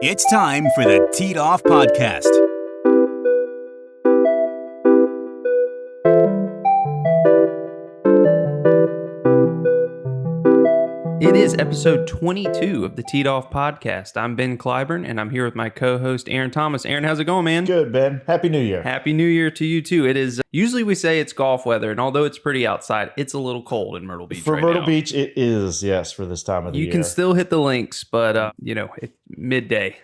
It's time for the Teed Off Podcast. It is episode 22 of the Teed Off Podcast. I'm Ben Clyburn, and I'm here with my co-host, Aaron Thomas. Aaron, how's it going, man? Good, Ben. Happy New Year. Happy New Year to you, too. It is, usually we say it's golf weather, and although it's pretty outside, it's a little cold in Myrtle Beach For right Myrtle now. Beach, it is, yes, for this time of the year. You can still hit the links, but, it's midday.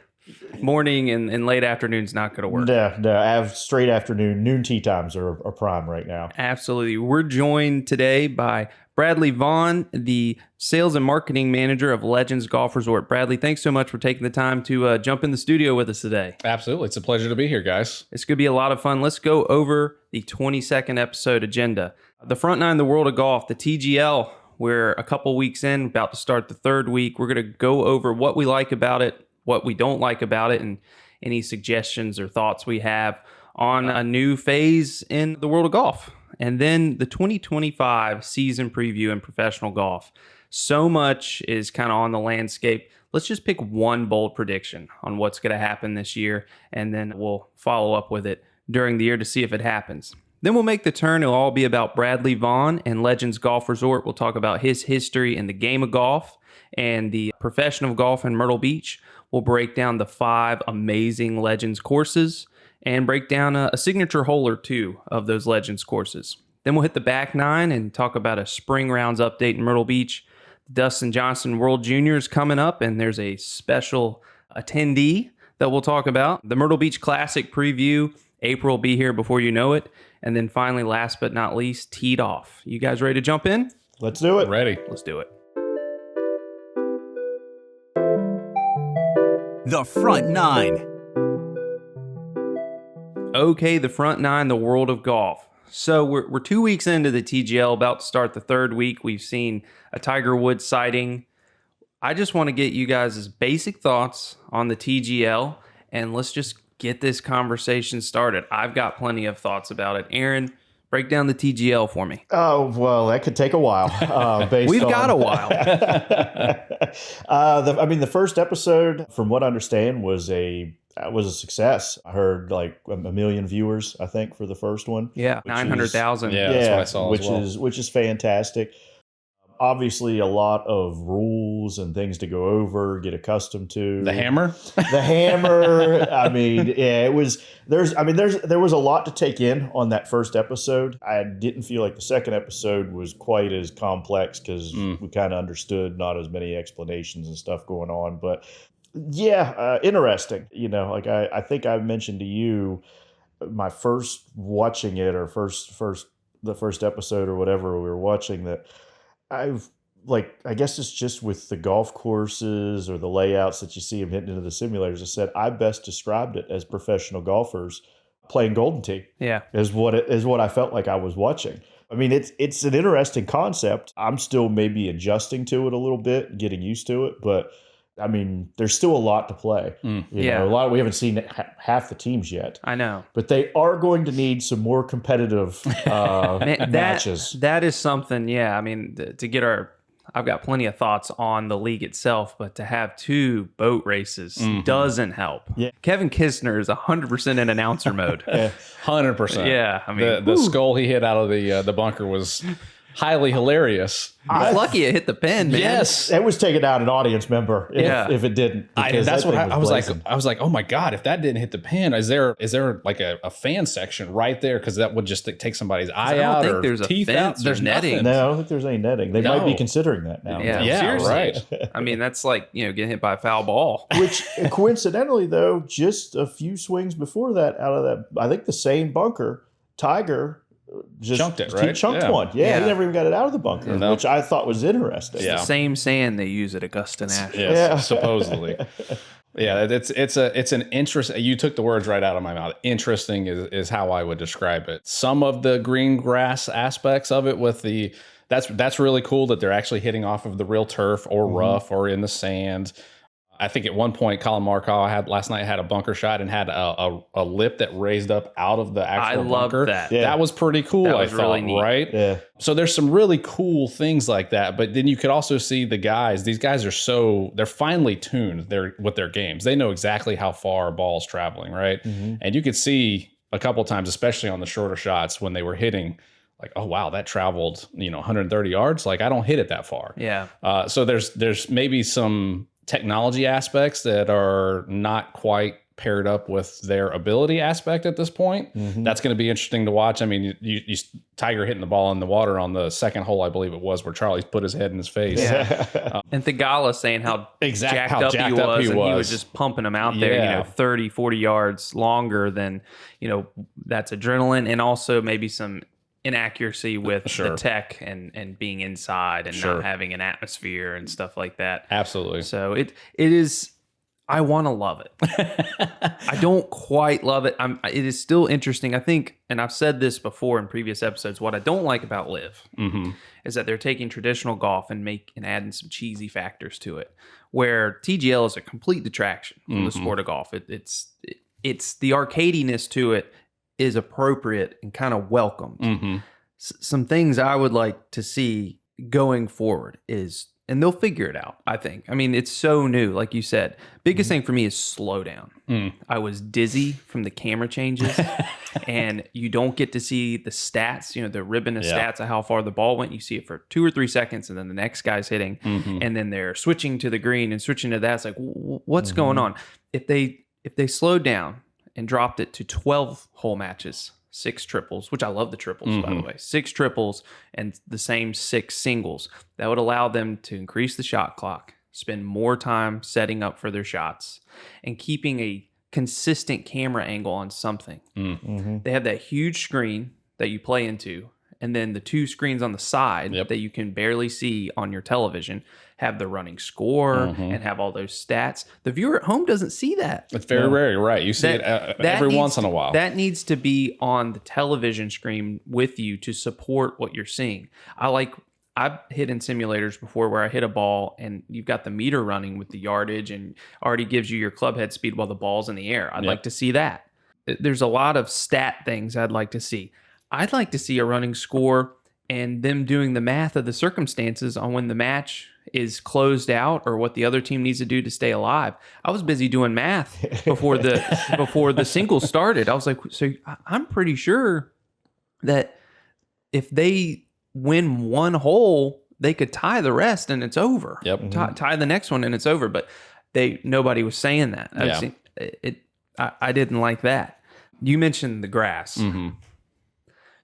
Morning and late afternoon's not going to work. No, I have straight afternoon, noon tea times are prime right now. Absolutely. We're joined today by Bradley Vaughan, the sales and marketing manager of Legends Golf Resort. Bradley, thanks so much for taking the time to jump in the studio with us today. Absolutely. It's a pleasure to be here, guys. It's going to be a lot of fun. Let's go over the 22nd episode agenda. The front nine, the world of golf, the TGL. We're a couple weeks in, about to start the third week. We're going to go over what we like about it, what we don't like about it, and any suggestions or thoughts we have on a new phase in the world of golf. And then the 2025 season preview in professional golf. So much is kind of on the landscape. Let's just pick one bold prediction on what's going to happen this year, and then we'll follow up with it during the year to see if it happens. Then we'll make the turn. It'll all be about Bradley Vaughan and Legends Golf Resort. We'll talk about his history in the game of golf and the profession of golf in Myrtle Beach. We'll break down the 5 amazing Legends courses and break down a signature hole or two of those Legends courses. Then we'll hit the back nine and talk about a spring rounds update in Myrtle Beach. Dustin Johnson World Juniors coming up, and there's a special attendee that we'll talk about. The Myrtle Beach Classic preview. April will be here before you know it. And then finally, last but not least, Teed Off. You guys ready to jump in? Let's do it. Ready. Let's do it. The front nine. Okay, the front nine, the world of golf. So we're 2 weeks into the TGL, about to start the third week. We've seen a Tiger Woods sighting. I just want to get you guys' basic thoughts on the TGL, and let's just get this conversation started. I've got plenty of thoughts about it. Aaron, break down the TGL for me. Oh, well, that could take a while. We've got a while. The first episode, from what I understand, was a success. I heard like a million viewers, I think, for the first one. Yeah, 900,000. Yeah, that's what I saw which as well. which is fantastic. Obviously, a lot of rules and things to go over, get accustomed to. The hammer? The hammer. I mean, yeah, it was. There was a lot to take in on that first episode. I didn't feel like the second episode was quite as complex because we kind of understood, not as many explanations and stuff going on. But yeah, interesting. I think I mentioned to you my first watching it, or the first episode or whatever we were watching, that I guess it's just with the golf courses or the layouts that you see them hitting into the simulators. I said I best described it as professional golfers playing Golden Tee. Yeah, is what I felt like I was watching. I mean, it's an interesting concept. I'm still maybe adjusting to it a little bit, getting used to it, but I mean, there's still a lot to play. We haven't seen half the teams yet. I know. But they are going to need some more competitive matches. That is something, yeah. I mean, to get I've got plenty of thoughts on the league itself, but to have 2 boat races doesn't help. Yeah. Kevin Kistner is 100% in announcer mode. 100%. Yeah, I mean, the skull he hit out of the bunker was highly hilarious. It's lucky it hit the pin, man. Yes. It was taking out an audience member if it didn't. That's what I was like. blazing. I was like, oh my God, if that didn't hit the pin, is there like a fan section right there? Because that would just take somebody's eye out. I don't think or there's a teeth fence out. or There's netting. nothing. No, I don't think there's any netting. They might be considering that now. Yeah, seriously. right. I mean, that's like, getting hit by a foul ball. Which coincidentally, though, just a few swings before that, out of that, I think the same bunker, Tiger just chunked it, right? He chunked Yeah. one. Yeah, Yeah. he never even got it out of the bunker, No. which I thought was interesting. Yeah. The same sand they use at Augusta National. Yes, Yeah. supposedly. Yeah, it's an interest. You took the words right out of my mouth. Interesting is how I would describe it. Some of the green grass aspects of it with that's really cool that they're actually hitting off of the real turf or rough or in the sand. I think at one point, Colin Markow last night had a bunker shot and had a lip that raised up out of the actual bunker. I love that. Yeah. That was pretty cool, That I was thought, really neat. right? Yeah. So there's some really cool things like that. But then you could also see the guys. These guys are they're finely tuned with their games. They know exactly how far a ball's traveling, right? Mm-hmm. And you could see a couple of times, especially on the shorter shots when they were hitting, like, oh, wow, that traveled, 130 yards. Like, I don't hit it that far. Yeah. So there's maybe some technology aspects that are not quite paired up with their ability aspect at this point. Mm-hmm. That's going to be interesting to watch. I mean, you Tiger hitting the ball in the water on the second hole, I believe it was, where Charlie's put his head in his face. Yeah. And Thagala saying how Exactly jacked how up jacked he up was, he and he was. was just pumping them out there, Yeah. 30, 40 yards longer than, that's adrenaline, and also maybe some inaccuracy with Sure. the tech and being inside and Sure. not having an atmosphere and stuff like that. Absolutely. So it is. I want to love it. I don't quite love it. It is still interesting. I think, and I've said this before in previous episodes, what I don't like about Live Mm-hmm. is that they're taking traditional golf and adding some cheesy factors to it, where TGL is a complete detraction from the sport of golf. It's the arcadiness to it is appropriate and kind of welcomed. Mm-hmm. Some things I would like to see going forward is, and they'll figure it out, I think. I mean, it's so new, like you said. Biggest thing for me is slow down. I was dizzy from the camera changes, and you don't get to see the stats, the ribbon of stats of how far the ball went. You see it for 2 or 3 seconds, and then the next guy's hitting, and then they're switching to the green and switching to that. It's like, what's going on? If they slowed down and dropped it to 12-hole matches, 6 triples, which I love the triples, by the way, 6 triples and the same 6 singles, that would allow them to increase the shot clock, spend more time setting up for their shots, and keeping a consistent camera angle on something. They have that huge screen that you play into, and then the 2 screens on the side that you can barely see on your television have the running score and have all those stats. The viewer at home doesn't see that. It's very rare. You're right. You see it every once in a while. That needs to be on the television screen with you to support what you're seeing. I've hit in simulators before where I hit a ball and you've got the meter running with the yardage and already gives you your club head speed while the ball's in the air. I'd like to see that. There's a lot of stat things I'd like to see. I'd like to see a running score and them doing the math of the circumstances on when the match is closed out or what the other team needs to do to stay alive. I was busy doing math before the singles started. I was like, so I'm pretty sure that if they win one hole, they could tie the rest and it's over. Yep. Tie the next one and it's over. But nobody was saying that. I didn't like that. You mentioned the grass.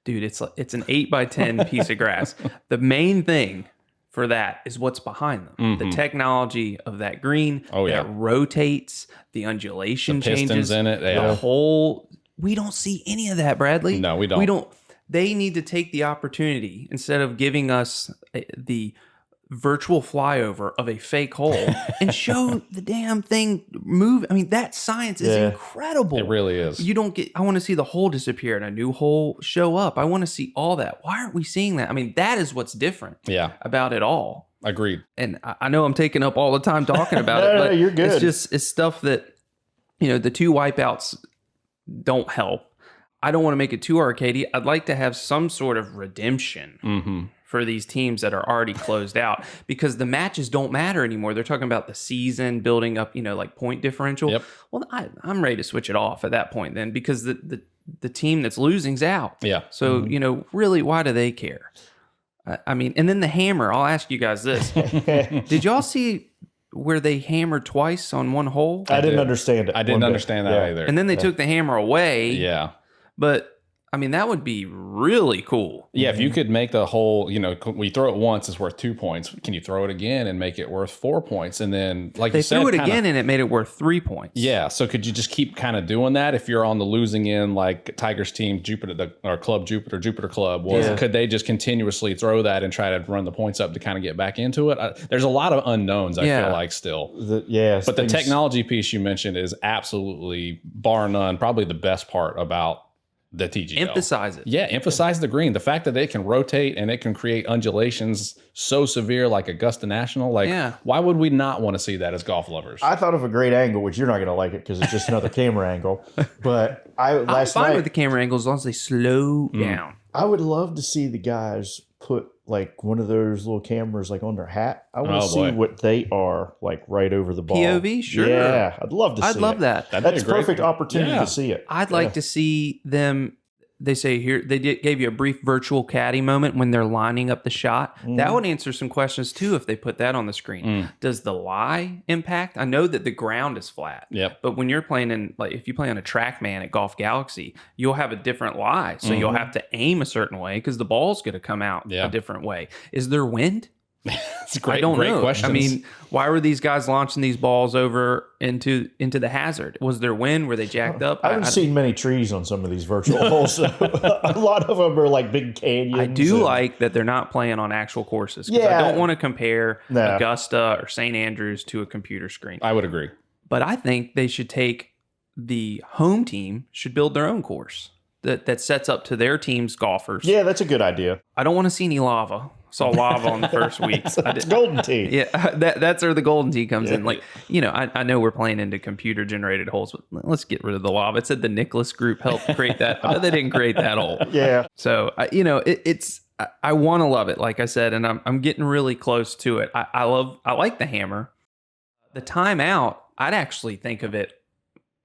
Dude, it's an 8x10 piece of grass. The main thing for that is what's behind them. The technology of that green that rotates, the undulation the pistons changes in it. the whole. We don't see any of that, Bradley. No, we don't. They need to take the opportunity instead of giving us the virtual flyover of a fake hole and show the damn thing move. I mean, that science is incredible. It really is. I want to see the hole disappear and a new hole show up. I want to see all that. Why aren't we seeing that? I mean, that is what's different about it all. Agreed. And I know I'm taking up all the time talking about it, but you're good. It's stuff that, the 2 wipeouts don't help. I don't want to make it too arcadey. I'd like to have some sort of redemption for these teams that are already closed out, because the matches don't matter anymore. They're talking about the season building up, like point differential. Yep. Well, I'm ready to switch it off at that point then, because the team that's losing's out. Yeah. So, really, why do they care? I mean, and then the hammer. I'll ask you guys this. Did y'all see where they hammered twice on one hole? I didn't understand it. I didn't understand that either. And then they took the hammer away. Yeah. But I mean, that would be really cool. Yeah, if you could make the whole, we throw it once, it's worth 2 points. Can you throw it again and make it worth 4 points? And then, like you said, threw it again and it made it worth 3 points. Yeah. So could you just keep kind of doing that if you're on the losing end, like Tiger's team, Jupiter Club was? Could they just continuously throw that and try to run the points up to kind of get back into it? There's a lot of unknowns, I feel like, still. But the technology piece you mentioned is absolutely, bar none, probably the best part about the TGL. Emphasize it. Yeah, emphasize the green. The fact that it can rotate and it can create undulations so severe like Augusta National. Why would we not want to see that as golf lovers? I thought of a great angle, which you're not going to like it because it's just another camera angle. But I'm fine with the camera angles as long as they slow down. I would love to see the guys put like one of those little cameras like on their hat. I want to see what they are like right over the ball. POV, sure. Yeah, I'd love to see it. I'd love that. That's a perfect opportunity to see it. I'd like to see them. They say here, gave you a brief virtual caddy moment when they're lining up the shot. That would answer some questions too if they put that on the screen. Does the lie impact? I know that the ground is flat. Yep. But when you're playing if you play on a TrackMan at Golf Galaxy, you'll have a different lie. So you'll have to aim a certain way because the ball's going to come out a different way. Is there wind? It's a great question. I mean, why were these guys launching these balls over into the hazard? Was there wind? Were they jacked up? I haven't seen many trees on some of these virtual holes. So a lot of them are like big canyons. I do like that they're not playing on actual courses. I don't want to compare Augusta or St. Andrews to a computer screen. I would agree. But I think they should the home team should build their own course that sets up to their team's golfers. Yeah, that's a good idea. I don't want to see any lava. Saw lava on the first week. It's golden tee. Yeah, that's where the golden tee comes in. I know we're playing into computer generated holes, but let's get rid of the lava. It said the Nicholas Group helped create that. But they didn't create that hole. Yeah. So I want to love it, like I said, and I'm getting really close to it. I like the hammer. The timeout, I'd actually think of it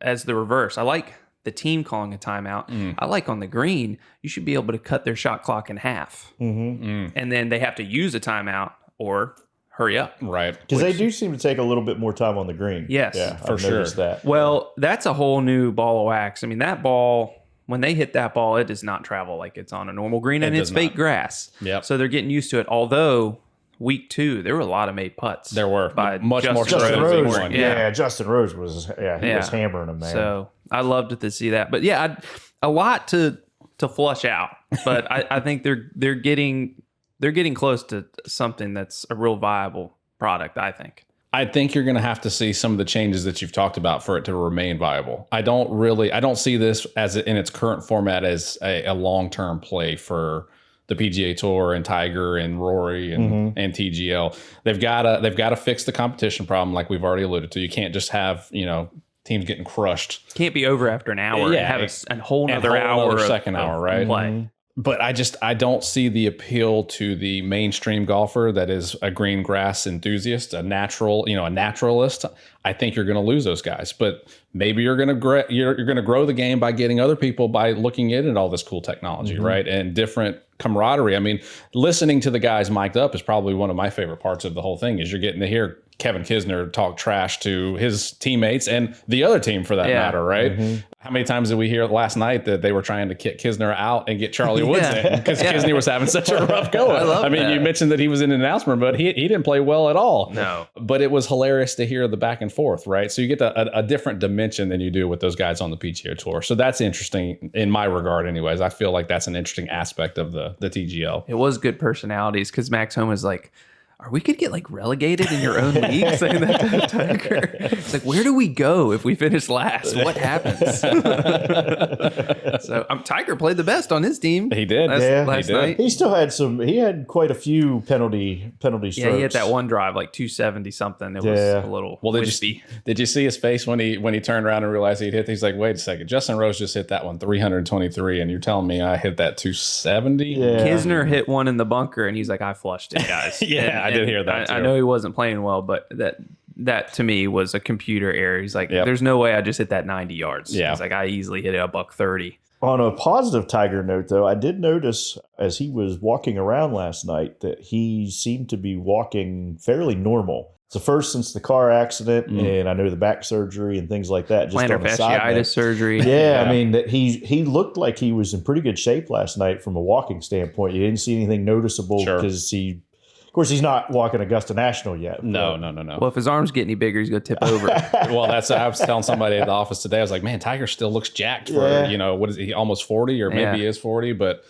as the reverse. I like the team calling a timeout. I like on the green, you should be able to cut their shot clock in half. And then they have to use a timeout or hurry up. Right. Because they do seem to take a little bit more time on the green. Yes. Yeah, for I've sure. noticed that. Well, that's a whole new ball of wax. I mean, that ball, when they hit that ball, it does not travel like it's on a normal green, and it's fake grass. Yep. So they're getting used to it. Although week 2, there were a lot of made putts. There were. By Much more Justin Rose. Rose. Yeah, Justin Rose was was hammering them, man. So I loved to see that. But a lot to flush out. But I think they're getting close to something that's a real viable product, I think. I think you're going to have to see some of the changes that you've talked about for it to remain viable. I don't see this as in its current format as a long-term play for the PGA Tour and Tiger and Rory and TGL. They've got to fix the competition problem, like we've already alluded to. You can't just have teams getting crushed. Can't be over after an hour. Yeah, and have a whole other hour, second hour, right? Play. But I don't see the appeal to the mainstream golfer that is a green grass enthusiast, a naturalist. I think you're going to lose those guys. But maybe you're going to grow the game by getting other people by looking at all this cool technology, right? And different camaraderie. I mean, listening to the guys mic'd up is probably one of my favorite parts of the whole thing. Is you're getting to hear Kevin Kisner talk trash to his teammates and the other team for that matter, right? How many times did we hear last night that they were trying to kick Kisner out and get Charlie Woods in because Kisner was having such a rough go? I mean, you mentioned that he was in an announcement, but he didn't play well at all. No. But it was hilarious to hear the back and forth, right? So you get a different dimension than you do with those guys on the PGA Tour. So that's interesting in my regard anyways. I feel like that's an interesting aspect of the TGL. It was good personalities because Max Homa is like, we could get like relegated in your own league, saying that to Tiger. It's like, where do we go if we finish last? What happens? So Tiger played the best on his team. He did. Last night. He still had he had quite a few penalty strokes. Yeah, he had that one drive, like 270 something. It was a little wispy. Did you see his face when he turned around and realized he'd hit? He's like, wait a second. Justin Rose just hit that one 323, and you're telling me I hit that 270? Yeah. Kisner hit one in the bunker, and he's like, I flushed it, guys. I did hear that too. I know he wasn't playing well, but that to me was a computer error. He's like, there's no way I just hit that 90 yards. Yeah. He's like, I easily hit it a $130. On a positive Tiger note, though, I did notice as he was walking around last night that he seemed to be walking fairly normal. It's the first since the car accident, and I know the back surgery and things like that. Just Plantar fasciitis surgery. Yeah, I mean, that he looked like he was in pretty good shape last night from a walking standpoint. You didn't see anything noticeable because of course, he's not walking Augusta National yet. No. Well, if his arms get any bigger, he's going to tip over. Well, I was telling somebody at the office today, I was like, man, Tiger still looks jacked for, what is he, almost 40 or maybe he is 40. But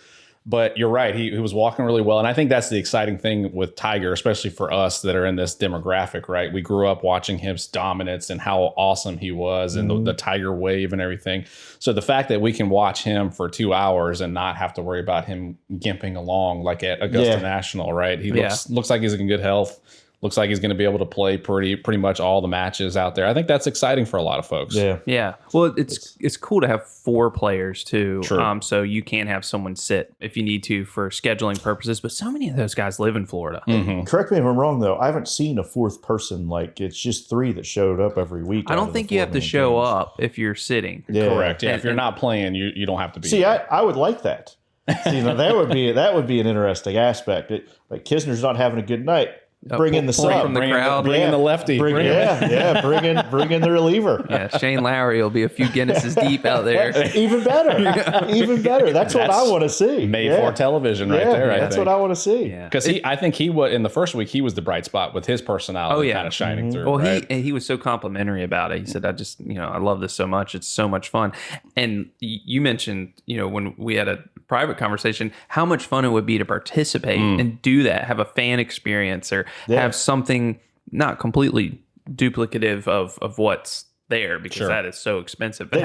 But you're right. He was walking really well. And I think that's the exciting thing with Tiger, especially for us that are in this demographic, right? We grew up watching his dominance and how awesome he was and the Tiger wave and everything. So the fact that we can watch him for 2 hours and not have to worry about him gimping along like at Augusta National, right? He looks like he's in good health. Looks like he's going to be able to play pretty much all the matches out there. I think that's exciting for a lot of folks. Yeah. Well, it's cool to have 4 players too. True. So you can have someone sit if you need to for scheduling purposes. But so many of those guys live in Florida. Correct me if I'm wrong, though. I haven't seen a 4th person. Like, it's just 3 that showed up every week. I don't think you have to show up if you're sitting. Correct. Yeah. If you're not playing, you don't have to be. See, I would like that. See, now that would be an interesting aspect. Like Kisner's not having a good night. Bring in the sub from the crowd. Bring in the lefty. Bring in the reliever. Yeah, Shane Lowry will be a few Guinnesses deep out there. Even better. Even better. That's what I want to see. Made for television right there. That's what I want to see. Because I think he was in the first week. He was the bright spot with his personality kind of shining through. Well, right? he was so complimentary about it. He said, I love this so much. It's so much fun. And you mentioned, when we had a private conversation, how much fun it would be to participate and do that, have a fan experience or have something not completely duplicative of what's there, because that is so expensive. But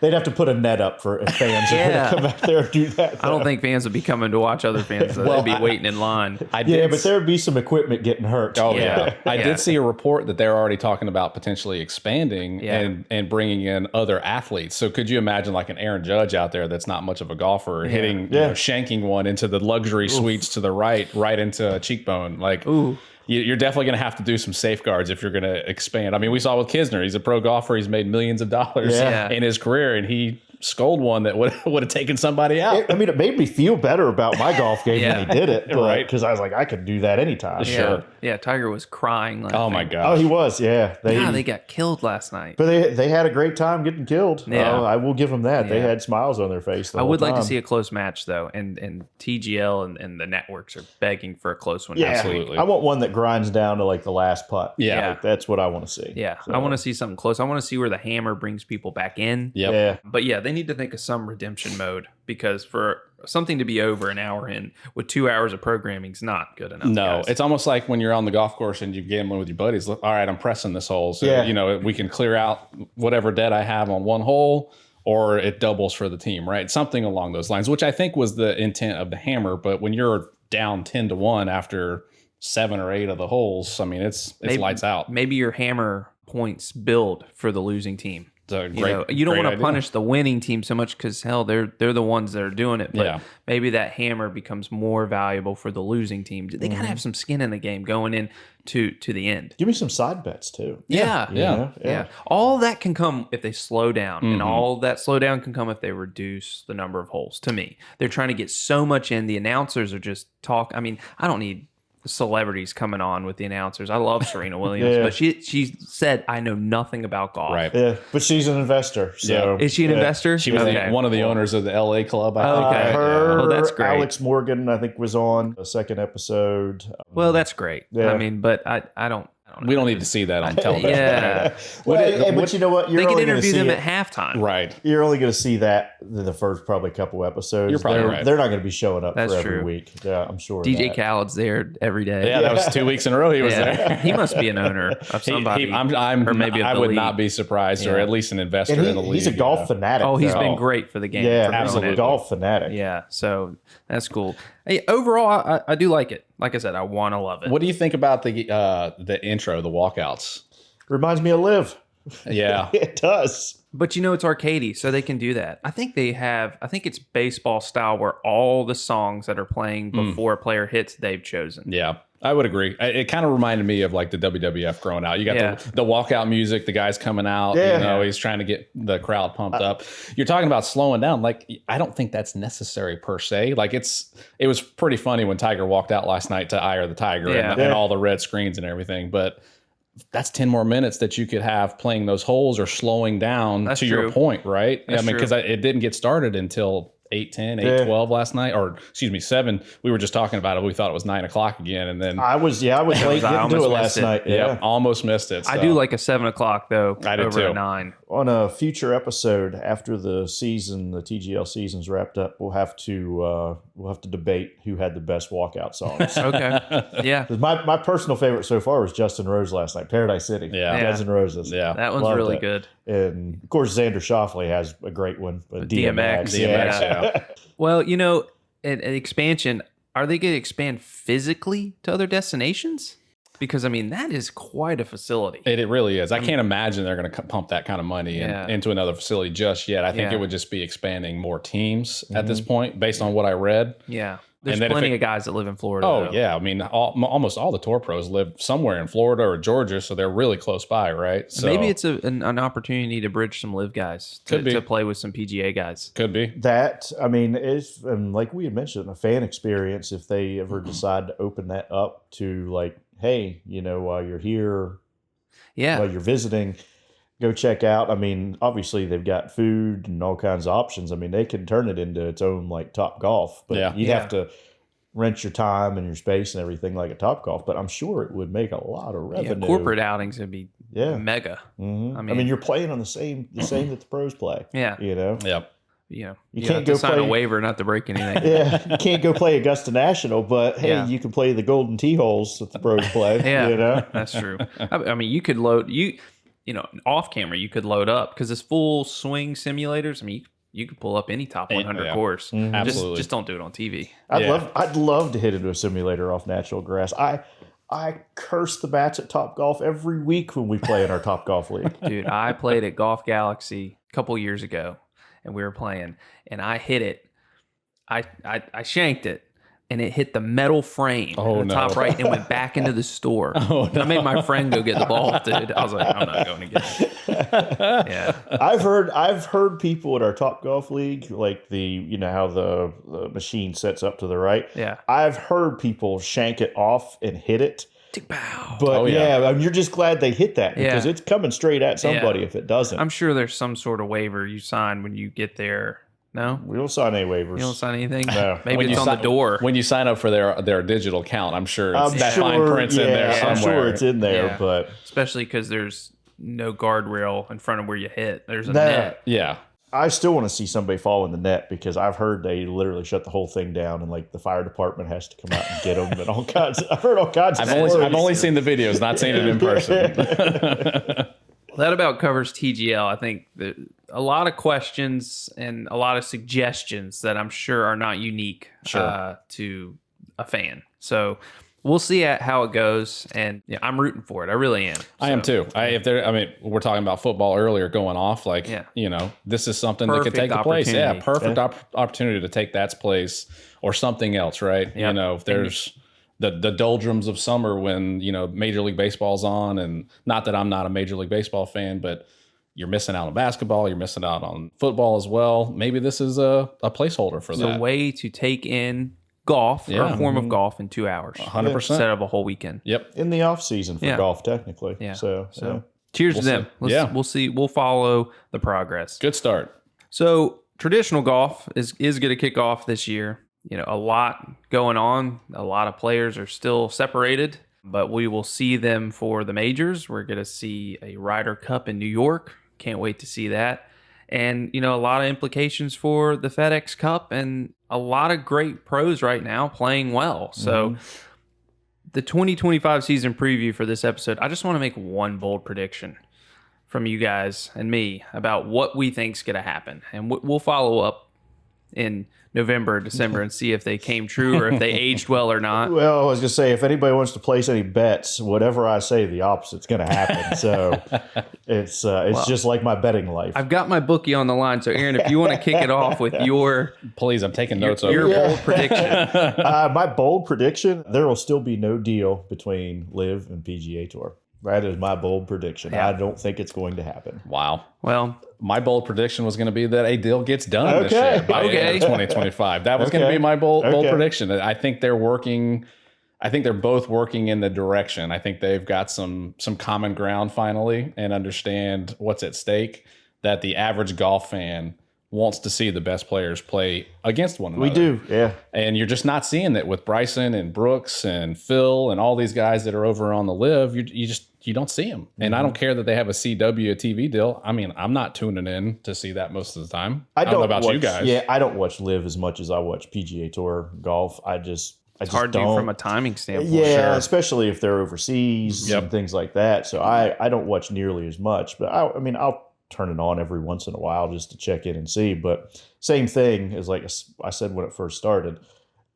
they'd have to put a net up for if fans to come out there and do that. I don't think fans would be coming to watch other fans. They'd be waiting in line. But there would be some equipment getting hurt. Oh, yeah. I did see a report that they're already talking about potentially expanding and bringing in other athletes. So could you imagine like an Aaron Judge out there that's not much of a golfer hitting, shanking one into the luxury suites to the right into a cheekbone? Like, you're definitely going to have to do some safeguards if you're going to expand. I mean, we saw with Kisner, he's a pro golfer. He's made millions of dollars in his career, and he scolded one that would have taken somebody out. It made me feel better about my golf game when he did it, right? Because I was like, I could do that anytime. Yeah, Tiger was crying. Oh my God! Oh, he was. Yeah, they got killed last night. But they had a great time getting killed. Yeah, I will give them that. They had smiles on their face. I would like to see a close match though, and TGL and the networks are begging for a close one. Yeah, absolutely. I want one that grinds down to like the last putt. Yeah, that's what I want to see. Yeah, I want to see something close. I want to see where the hammer brings people back in. Yeah, but they need to think of some redemption mode, because for something to be over an hour in with 2 hours of programming is not good enough. No, guys. It's almost like when you're on the golf course and you gambling with your buddies. All right, I'm pressing this hole, so we can clear out whatever debt I have on one hole, or it doubles for the team, right? Something along those lines, which I think was the intent of the hammer. But when you're down 10-1 after 7 or 8 of the holes, I mean, it's lights out. Maybe your hammer points build for the losing team. You don't want to punish the winning team so much, because hell, they're the ones that are doing it. But maybe that hammer becomes more valuable for the losing team. They got to have some skin in the game going in to the end. Give me some side bets too. Yeah. All that can come if they slow down, and all that slowdown can come if they reduce the number of holes. To me, they're trying to get so much in. The announcers are just talk. I mean, I don't need celebrities coming on with the announcers. I love Serena Williams, but she said, I know nothing about golf. Right. Yeah, but she's an investor. So is she an investor? She was one of the owners of the LA club. I think. Okay. Her, that's great. Alex Morgan, I think, was on a second episode. Well, that's great. Yeah. I mean, but I don't. We don't need to see that on television. Yeah. But you know what? They can interview them at halftime. Right. You're only going to see that the first probably couple episodes. You're probably right. They're not going to be showing up That's for every true. week. Yeah, I'm sure. DJ Khaled's there every day. Yeah, that was 2 weeks in a row he was there. He must be an owner of somebody. or maybe I would not be surprised, or at least an investor in the league. He's a golf fanatic. Oh, he's been great for the game. Yeah, absolutely. Golf fanatic. Yeah, so that's cool. Hey, overall, I do like it. Like I said, I want to love it. What do you think about the intro, the walkouts? Reminds me of Live. Yeah. It does. But it's arcadey, so they can do that. I think it's baseball style, where all the songs that are playing before a player hits, they've chosen. Yeah, I would agree. It kind of reminded me of like the WWF growing out. You got the walkout music, the guy's coming out, he's trying to get the crowd pumped up. You're talking about slowing down. Like, I don't think that's necessary per se. Like, it was pretty funny when Tiger walked out last night to Eye of the Tiger and all the red screens and everything. But that's 10 more minutes that you could have playing those holes or slowing down. That's to true. Your point, right? That's I mean, because it didn't get started until 8:10, 8:12 last night, or excuse me, 7. We were just talking about it. We thought it was 9 o'clock again, and then I was late getting to it last night. Yeah, almost missed it. So. I do like a 7 o'clock though. I did over too. A 9. on a future episode after the season, the TGL season's wrapped up, we'll have to debate who had the best walkout songs. Okay. Yeah. 'Cause my personal favorite so far was Justin Rose last night, Paradise City. Yeah. Guns N' Roses. Yeah. That one's Loved really it. good. And of course, Xander Schauffele has a great one. DMX. Yeah. Well, at expansion, are they going to expand physically to other destinations? Because, I mean, that is quite a facility. It really is. I can't imagine they're going to pump that kind of money into another facility just yet. I think it would just be expanding more teams at this point, based on what I read. Yeah. There's And then plenty of guys that live in Florida. Oh, though. yeah. I mean, almost all the tour pros live somewhere in Florida or Georgia, so they're really close by, right? So Maybe it's an opportunity to bridge some live guys to play with some PGA guys. Could be. That, I mean, and like we had mentioned, a fan experience, if they ever decide to open that up to like, hey, while you're here, while you're visiting, go check out. I mean, obviously they've got food and all kinds of options. I mean, they can turn it into its own like Top Golf, but you'd have to rent your time and your space and everything like a Top Golf. But I'm sure it would make a lot of revenue. Yeah, corporate outings would be mega. Mm-hmm. I mean, you're playing on the same that the pros play. Yeah. Yep. You can't have go to sign play a waiver not to break anything. Yeah, you can't go play Augusta National, but hey, you can play the golden tee holes that the pros play. That's true. I mean, you could load off camera. You could load up because it's full swing simulators. I mean, you could pull up any top 100 course. Mm-hmm. Absolutely. Just don't do it on TV. I'd love to hit into a simulator off natural grass. I curse the bats at Top Golf every week when we play in our Top Golf league. Dude, I played at Golf Galaxy a couple years ago, and we were playing, and I hit it. I shanked it, and it hit the metal frame in the top right and went back into the store. I made my friend go get the ball, dude. I was like, I'm not going to get it. Yeah, I've heard people at our Top Golf league, like how the machine sets up to the right. Yeah, I've heard people shank it off and hit it. But I mean, you're just glad they hit that because it's coming straight at somebody if it doesn't. I'm sure there's some sort of waiver you sign when you get there. No? We don't sign any waivers. You don't sign anything? No. Maybe it's on the door. When you sign up for their digital account, I'm sure that fine print's in there somewhere. I'm sure it's in there, but... Especially because there's no guardrail in front of where you hit. There's a net. Yeah. I still want to see somebody fall in the net because I've heard they literally shut the whole thing down and like the fire department has to come out and get them and all kinds. I've heard all kinds of stories. I've only seen the videos, not seen it in person. That about covers TGL. I think a lot of questions and a lot of suggestions that I'm sure are not unique to a fan. So we'll see how it goes, and I'm rooting for it. I really am. I am too. We're talking about football earlier, going off. This is something that could take the place. Yeah, perfect opportunity to take that place or something else, right? Yep. There's the doldrums of summer when Major League Baseball's on, and not that I'm not a Major League Baseball fan, but you're missing out on basketball, you're missing out on football as well. Maybe this is a placeholder for that. It's a way to take in golf or a form of golf in 2 hours. 100%. Instead of a whole weekend. Yep. In the off season for golf, technically. Yeah. So cheers to them. We'll see. We'll follow the progress. Good start. So traditional golf is going to kick off this year. A lot going on. A lot of players are still separated, but we will see them for the majors. We're going to see a Ryder Cup in New York. Can't wait to see that. And, a lot of implications for the FedEx Cup and a lot of great pros right now playing well. So the 2025 season preview for this episode, I just want to make one bold prediction from you guys and me about what we think is going to happen. And we'll follow up in November, December, and see if they came true or if they aged well or not. Well, I was going to say, if anybody wants to place any bets, whatever I say, the opposite's going to happen. So it's just like my betting life. I've got my bookie on the line. So, Aaron, if you want to kick it off with Please, I'm taking notes your bold prediction. My bold prediction, there will still be no deal between LIV and PGA Tour. That is my bold prediction. Yeah. I don't think it's going to happen. Wow. Well, my bold prediction was going to be that a deal gets done this year by 2025. That was going to be my bold prediction. I think they're working. I think they're both working in the direction. I think they've got some common ground finally and understand what's at stake, that the average golf fan wants to see the best players play against one another. We do, yeah. And you're just not seeing it with Bryson and Brooks and Phil and all these guys that are over on the live. You don't see them. And I don't care that they have a CW, a TV deal. I mean, I'm not tuning in to see that most of the time. I don't know about you guys. Yeah, I don't watch live as much as I watch PGA Tour golf. It's hard to do from a timing standpoint. Yeah, especially if they're overseas and things like that. So I don't watch nearly as much. But I'll turn it on every once in a while just to check in and see. But same thing as like I said when it first started.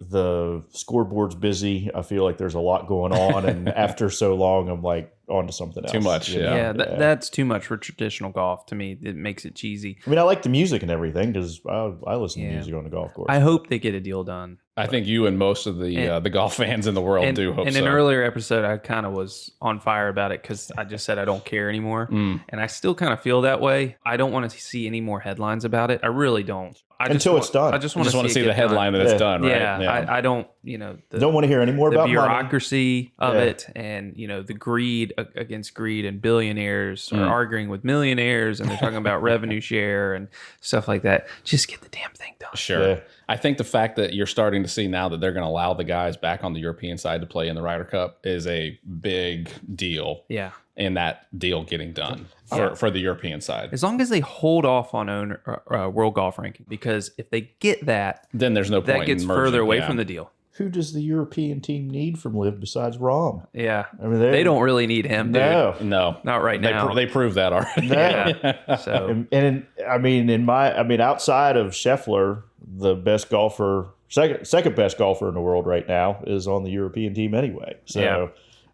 The scoreboard's busy. I feel like there's a lot going on, and after so long, I'm like on to something else. Too much, yeah. That's too much for traditional golf to me. It makes it cheesy. I mean, I like the music and everything because I listen to music on the golf course. I hope they get a deal done. I think you and most of the golf fans in the world do hope so. In an earlier episode, I kind of was on fire about it because I just said I don't care anymore. And I still kind of feel that way. I don't want to see any more headlines about it. I really don't. Until it's done. I just want to see the headline that it's done, right? Yeah. I don't, don't want to hear any more about the bureaucracy of it and, the greed against greed, and billionaires are arguing with millionaires, and they're talking about revenue share and stuff like that. Just get the damn thing done. Sure. Yeah. I think the fact that you're starting to see now that they're going to allow the guys back on the European side to play in the Ryder Cup is a big deal. Yeah. In that deal getting done for the European side. As long as they hold off on World Golf Ranking, because if they get that, then there's no point. That gets further away from the deal. Who does the European team need from Liv besides Rahm? Yeah, I mean they don't really need him. Dude. No, not right now. They proved that already. No. Yeah. So outside of Scheffler, the best golfer, second best golfer in the world right now is on the European team anyway. So,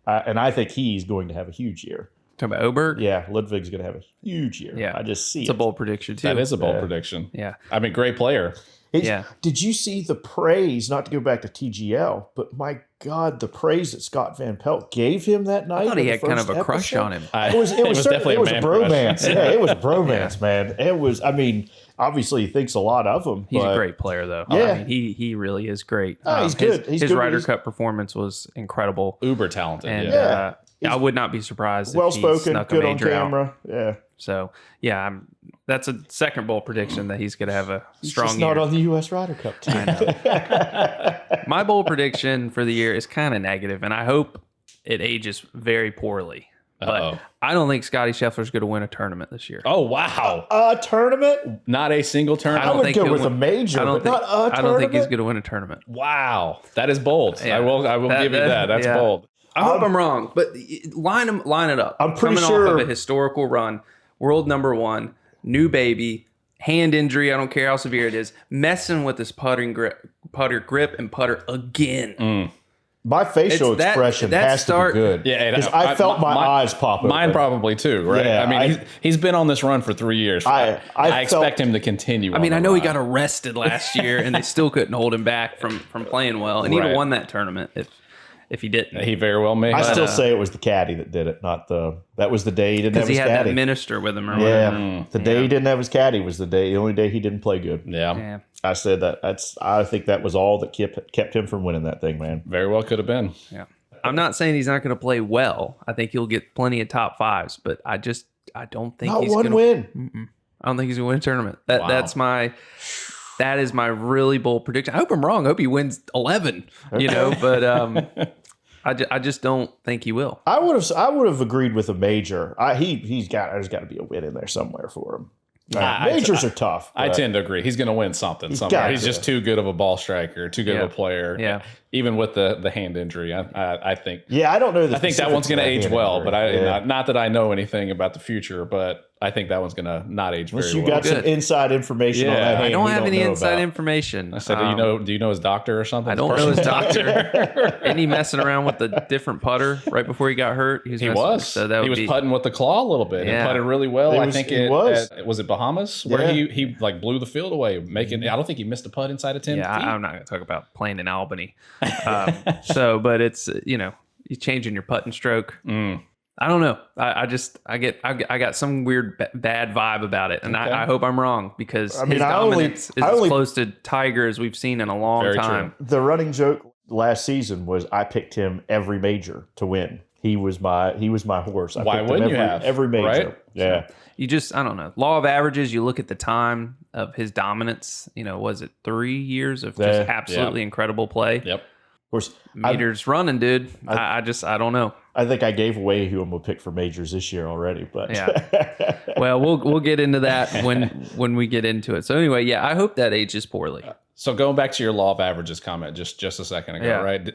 and I think he's going to have a huge year. Talking about Oberg? Yeah, Ludwig's going to have a huge year. Yeah, I just see it's a bold prediction too. That is a bold prediction. Yeah, I mean, great player. Did you see the praise, not to go back to TGL, but my God, the praise that Scott Van Pelt gave him that night? I thought he had kind of a crush on him. It was definitely a bromance. Yeah, it was a bromance, man. It was, obviously he thinks a lot of him. He's a great player, though. Yeah. He really is great. He's good. His Ryder Cup performance was incredible. Uber talented. And I would not be surprised if he snuck a major camera. Yeah. So, that's a second bold prediction that he's going to have a strong he's year. Not on the U.S. Ryder Cup team. I know. My bold prediction for the year is kind of negative, and I hope it ages very poorly. But I don't think Scottie Scheffler's going to win a tournament this year. Oh, wow. A tournament? Not a single tournament? I would go with a major, but not a tournament? I don't think he's going to win a tournament. Wow. That is bold. Yeah. I will give you that. That's bold. I hope I'm wrong, but line it up. I'm pretty Coming sure off of a historical run, world number one, new baby, hand injury, I don't care how severe it is, messing with this putter grip and putter again. My facial expression has to be good. Yeah, because I felt my eyes pop open. Mine probably too, right? Yeah, I mean, he's been on this run for 3 years. I expect him to continue. I know he got arrested last year, and they still couldn't hold him back from playing well, and he'd have won that tournament if he didn't. He very well may. I still say it was the caddy that did it, not that was the day he didn't have his caddy. Because he had that minister with him or whatever. The day he didn't have his caddy was the only day he didn't play good. Yeah. I said I think that was all that kept him from winning that thing, man. Very well could have been. Yeah. I'm not saying he's not going to play well. I think he'll get plenty of top fives, but I don't think he's going to win. I don't think he's going to win a tournament. That is my really bold prediction. I hope I'm wrong. I hope he wins 11, but I just don't think he will. I would have agreed with a major. There's got to be a win in there somewhere for him. Majors are tough. I tend to agree. He's going to win something somewhere. He's just too good of a ball striker, too good of a player. Yeah. Even with the hand injury, I think. Yeah, I don't know. I think that one's going to age well, but not that I know anything about the future, but I think that one's going to not age very well. You got some inside information on that hand. I don't have any inside information. I said, do you know his doctor or something? I don't know his doctor. Isn't he messing around with the different putter right before he got hurt? He was putting with the claw a little bit and putted really well. I think it was it Bahamas where he like blew the field away, I don't think he missed a putt inside of 10 feet. I'm not going to talk about playing in Albany. But it's you're changing your putting stroke. I don't know. I got some weird bad vibe about it, and I hope I'm wrong because his dominance is as close to Tiger as we've seen in a long time. True. The running joke last season was I picked him every major to win. He was my horse. Why wouldn't you have? Every major? Right? Yeah. You just, I don't know. Law of averages, you look at the time of his dominance, was it 3 years of just absolutely incredible play? Yep. Of course, Meters running, dude. I don't know. I think I gave away who I'm gonna pick for majors this year already, but Yeah. Well, we'll get into that when we get into it. So anyway, yeah, I hope that ages poorly. So going back to your law of averages comment just a second ago, Yeah. right?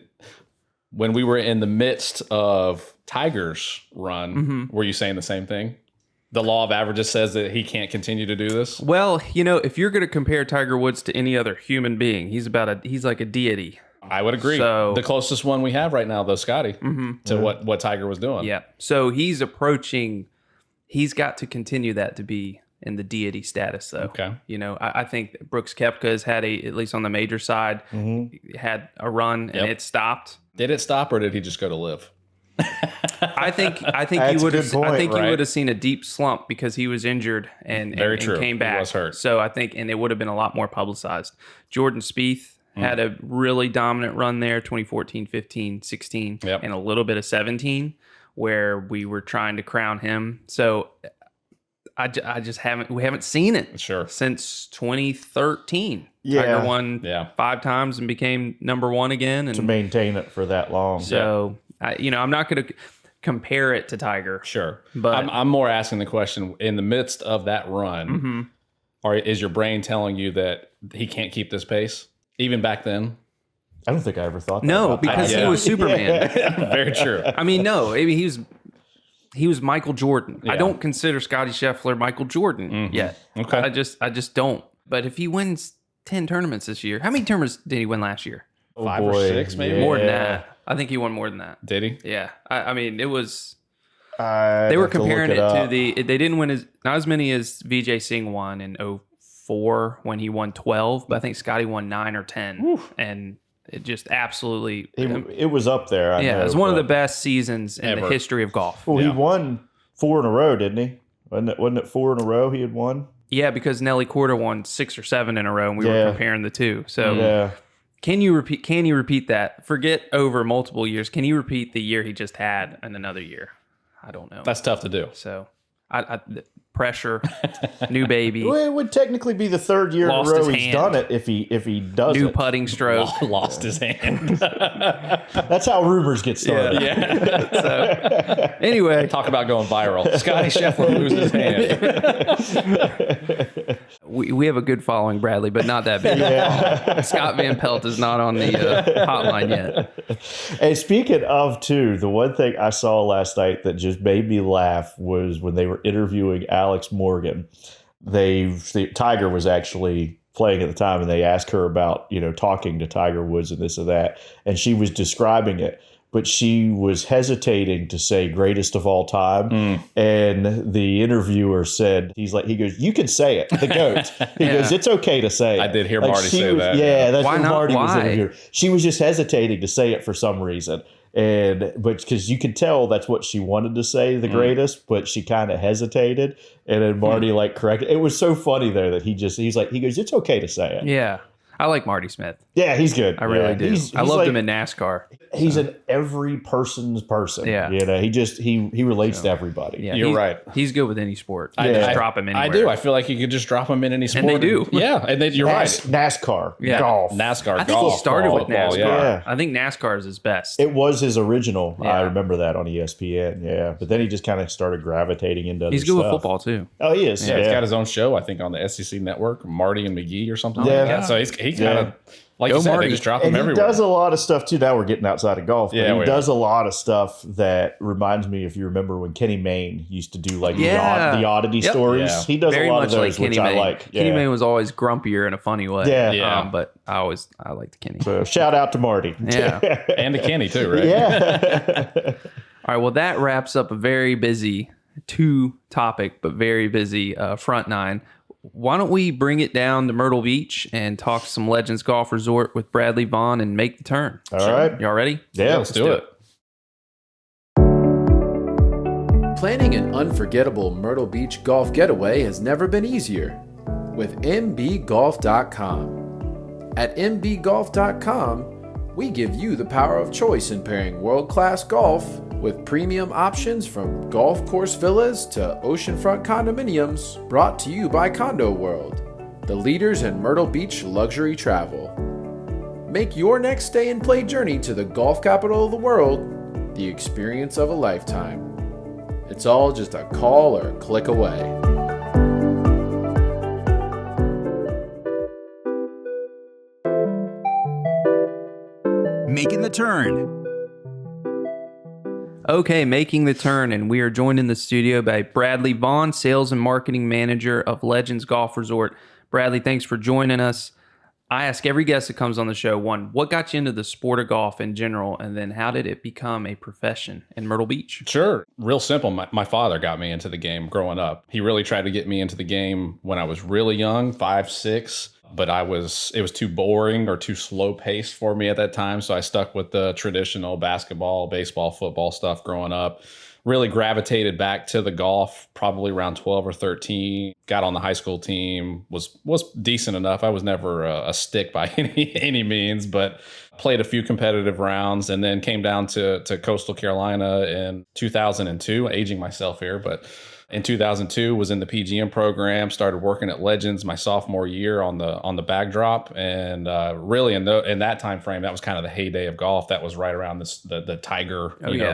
When we were in the midst of Tiger's run, were you saying the same thing? The law of averages says that he can't continue to do this? Well, if you're going to compare Tiger Woods to any other human being, he's like a deity. I would agree. So, the closest one we have right now, though, Scotty, to what Tiger was doing. Yeah. So he's got to continue that to be in the deity status, though. Okay. I think Brooks Koepka has had at least on the major side, had a run and it stopped. Did it stop or did he just go to live? I think That's you would a good have. point, I think right? you would have seen a deep slump because he was injured and came back. He was hurt. So I think, and it would have been a lot more publicized. Jordan Spieth had a really dominant run there, 2014, 15, 16, and a little bit of 17, where we were trying to crown him. So I just haven't seen it since 2013. Yeah. Tiger won 5 times and became number one again, and to maintain it for that long. so. I'm not going to compare it to Tiger. Sure. But I'm more asking the question, in the midst of that run, is your brain telling you that he can't keep this pace? Even back then? I don't think I ever thought that. No, about because Tiger. he was Superman. Very true. I mean, no, I mean, he was Michael Jordan. Yeah. I don't consider Scottie Scheffler Michael Jordan yet. Okay. I just don't. But if he wins 10 tournaments this year, how many tournaments did he win last year? 5 or 6, maybe? More than that. I think he won more than that. Did he? Yeah. I mean, it was... They were comparing it to they didn't win not as many as Vijay Singh won in 2004 when he won 12, but I think Scotty won 9 or 10. Oof. And it just absolutely... It was up there. I know, it was one of the best seasons in the history of golf. Well, he won 4 in a row, didn't he? Wasn't it 4 in a row he had won? Yeah, because Nelly Korda won 6 or 7 in a row, and we were comparing the two. So... Yeah. Can you repeat that? Forget over multiple years. Can you repeat the year he just had in another year? I don't know. That's tough to do. So, pressure, new baby. Well, it would technically be the 3rd year in a row he's done it if he does new it. putting stroke. Lost his hand. That's how rumors get started. Yeah. So, anyway. Talk about going viral. Scottie Scheffler loses his hand. We have a good following, Bradley, but not that big. Yeah. Scott Van Pelt is not on the hotline yet. Hey, speaking of, too, the one thing I saw last night that just made me laugh was when they were interviewing Alex Morgan. Tiger was actually playing at the time, and they asked her about, talking to Tiger Woods and this and that, and she was describing it. But she was hesitating to say greatest of all time. And the interviewer said, he goes, you can say it, the GOAT. He goes, it's okay to say it. I did hear Marty say that. Yeah, that's what Marty was Why? interviewing. She was just hesitating to say it for some reason. But because you could tell that's what she wanted to say, the greatest, but she kind of hesitated. And then Marty corrected. It was so funny though that he goes, it's okay to say it. Yeah. I like Marty Smith. Yeah, he's good. I really do. He's I loved him in NASCAR. He's an every person's person. Yeah. He relates to everybody. Yeah, You're right. He's good with any sport. I just drop him anywhere. I do. I feel like you could just drop him in any sport. And they do. Yeah, and you're right. NASCAR, Yeah. golf. NASCAR, I think golf, he started with football, NASCAR. Yeah. I think NASCAR is his best. It was his original. Yeah. I remember that on ESPN. Yeah, but then he just kind of started gravitating into other He's good with stuff. football too. Oh, he is. Yeah, he's got his own show, I think, on the SEC network, Marty and McGee or something like Yeah. that. So he kind of, like Go you said, Marty. they just drop And him he everywhere. does a lot of stuff too. Now we're getting outside of golf. But Yeah, he we does a lot of stuff that reminds me, if you remember when Kenny Mayne used to do the oddity Yep. stories. Yeah. He does Very a lot much of those, like which Kenny I Mayne. like. Kenny Yeah. Mayne was always grumpier in a funny way. Yeah. Yeah. But I liked Kenny. So shout out to Marty. Yeah. And to Kenny, too, right? Yeah. All right. Well, that wraps up a very busy topic, but very busy front nine. Why don't we bring it down to Myrtle Beach and talk some Legends Golf Resort with Bradley Vaughan and make the turn? All right. Y'all ready? Yeah, Let's do it. Planning an unforgettable Myrtle Beach golf getaway has never been easier with mbgolf.com. At mbgolf.com, We give you the power of choice in pairing world-class golf with premium options from golf course villas to oceanfront condominiums, brought to you by Condo World, the leaders in Myrtle Beach luxury travel. Make your next stay and play journey to the golf capital of the world the experience of a lifetime. It's all just a call or a click away. Making the turn. Okay, making the turn, and we are joined in the studio by Bradley Vaughan, Sales and Marketing Manager of Legends Golf Resort. Bradley, thanks for joining us. I ask every guest that comes on the show, one, what got you into the sport of golf in general, and then how did it become a profession in Myrtle Beach? Sure. Real simple. My father got me into the game growing up. He really tried to get me into the game when I was really young, 5, 6. But it was too boring or too slow paced for me at that time. So I stuck with the traditional basketball, baseball, football stuff growing up. Really gravitated back to the golf probably around 12 or 13. Got on the high school team, was decent enough. I was never a stick by any means, but played a few competitive rounds and then came down to Coastal Carolina in 2002, aging myself here, but in 2002 was in the PGM program, started working at Legends my sophomore year on the backdrop, and really in that time frame, that was kind of the heyday of golf. That was right around the Tiger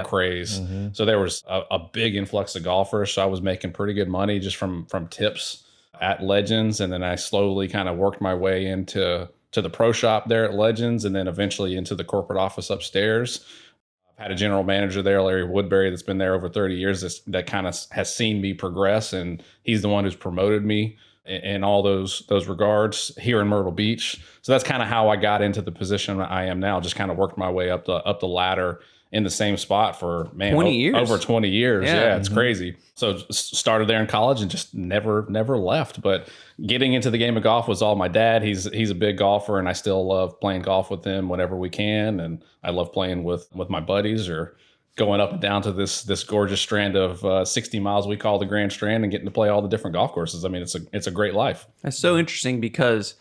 craze. Mm-hmm. So there was a big influx of golfers. So I was making pretty good money just from tips at Legends, and then I slowly kind of worked my way into the pro shop there at Legends, and then eventually into the corporate office upstairs. Had a general manager there, Larry Woodbury, that's been there over 30 years that kind of has seen me progress, and he's the one who's promoted me in all those regards here in Myrtle Beach. So that's kind of how I got into the position I am now. Just kind of worked my way up the ladder in the same spot for 20 years. Over 20 years. Yeah, it's crazy. So started there in college and just never left. But getting into the game of golf was all my dad. He's a big golfer, and I still love playing golf with him whenever we can. And I love playing with my buddies or going up and down to this gorgeous strand of 60 miles we call the Grand Strand, and getting to play all the different golf courses. I mean, it's a great life. That's so interesting because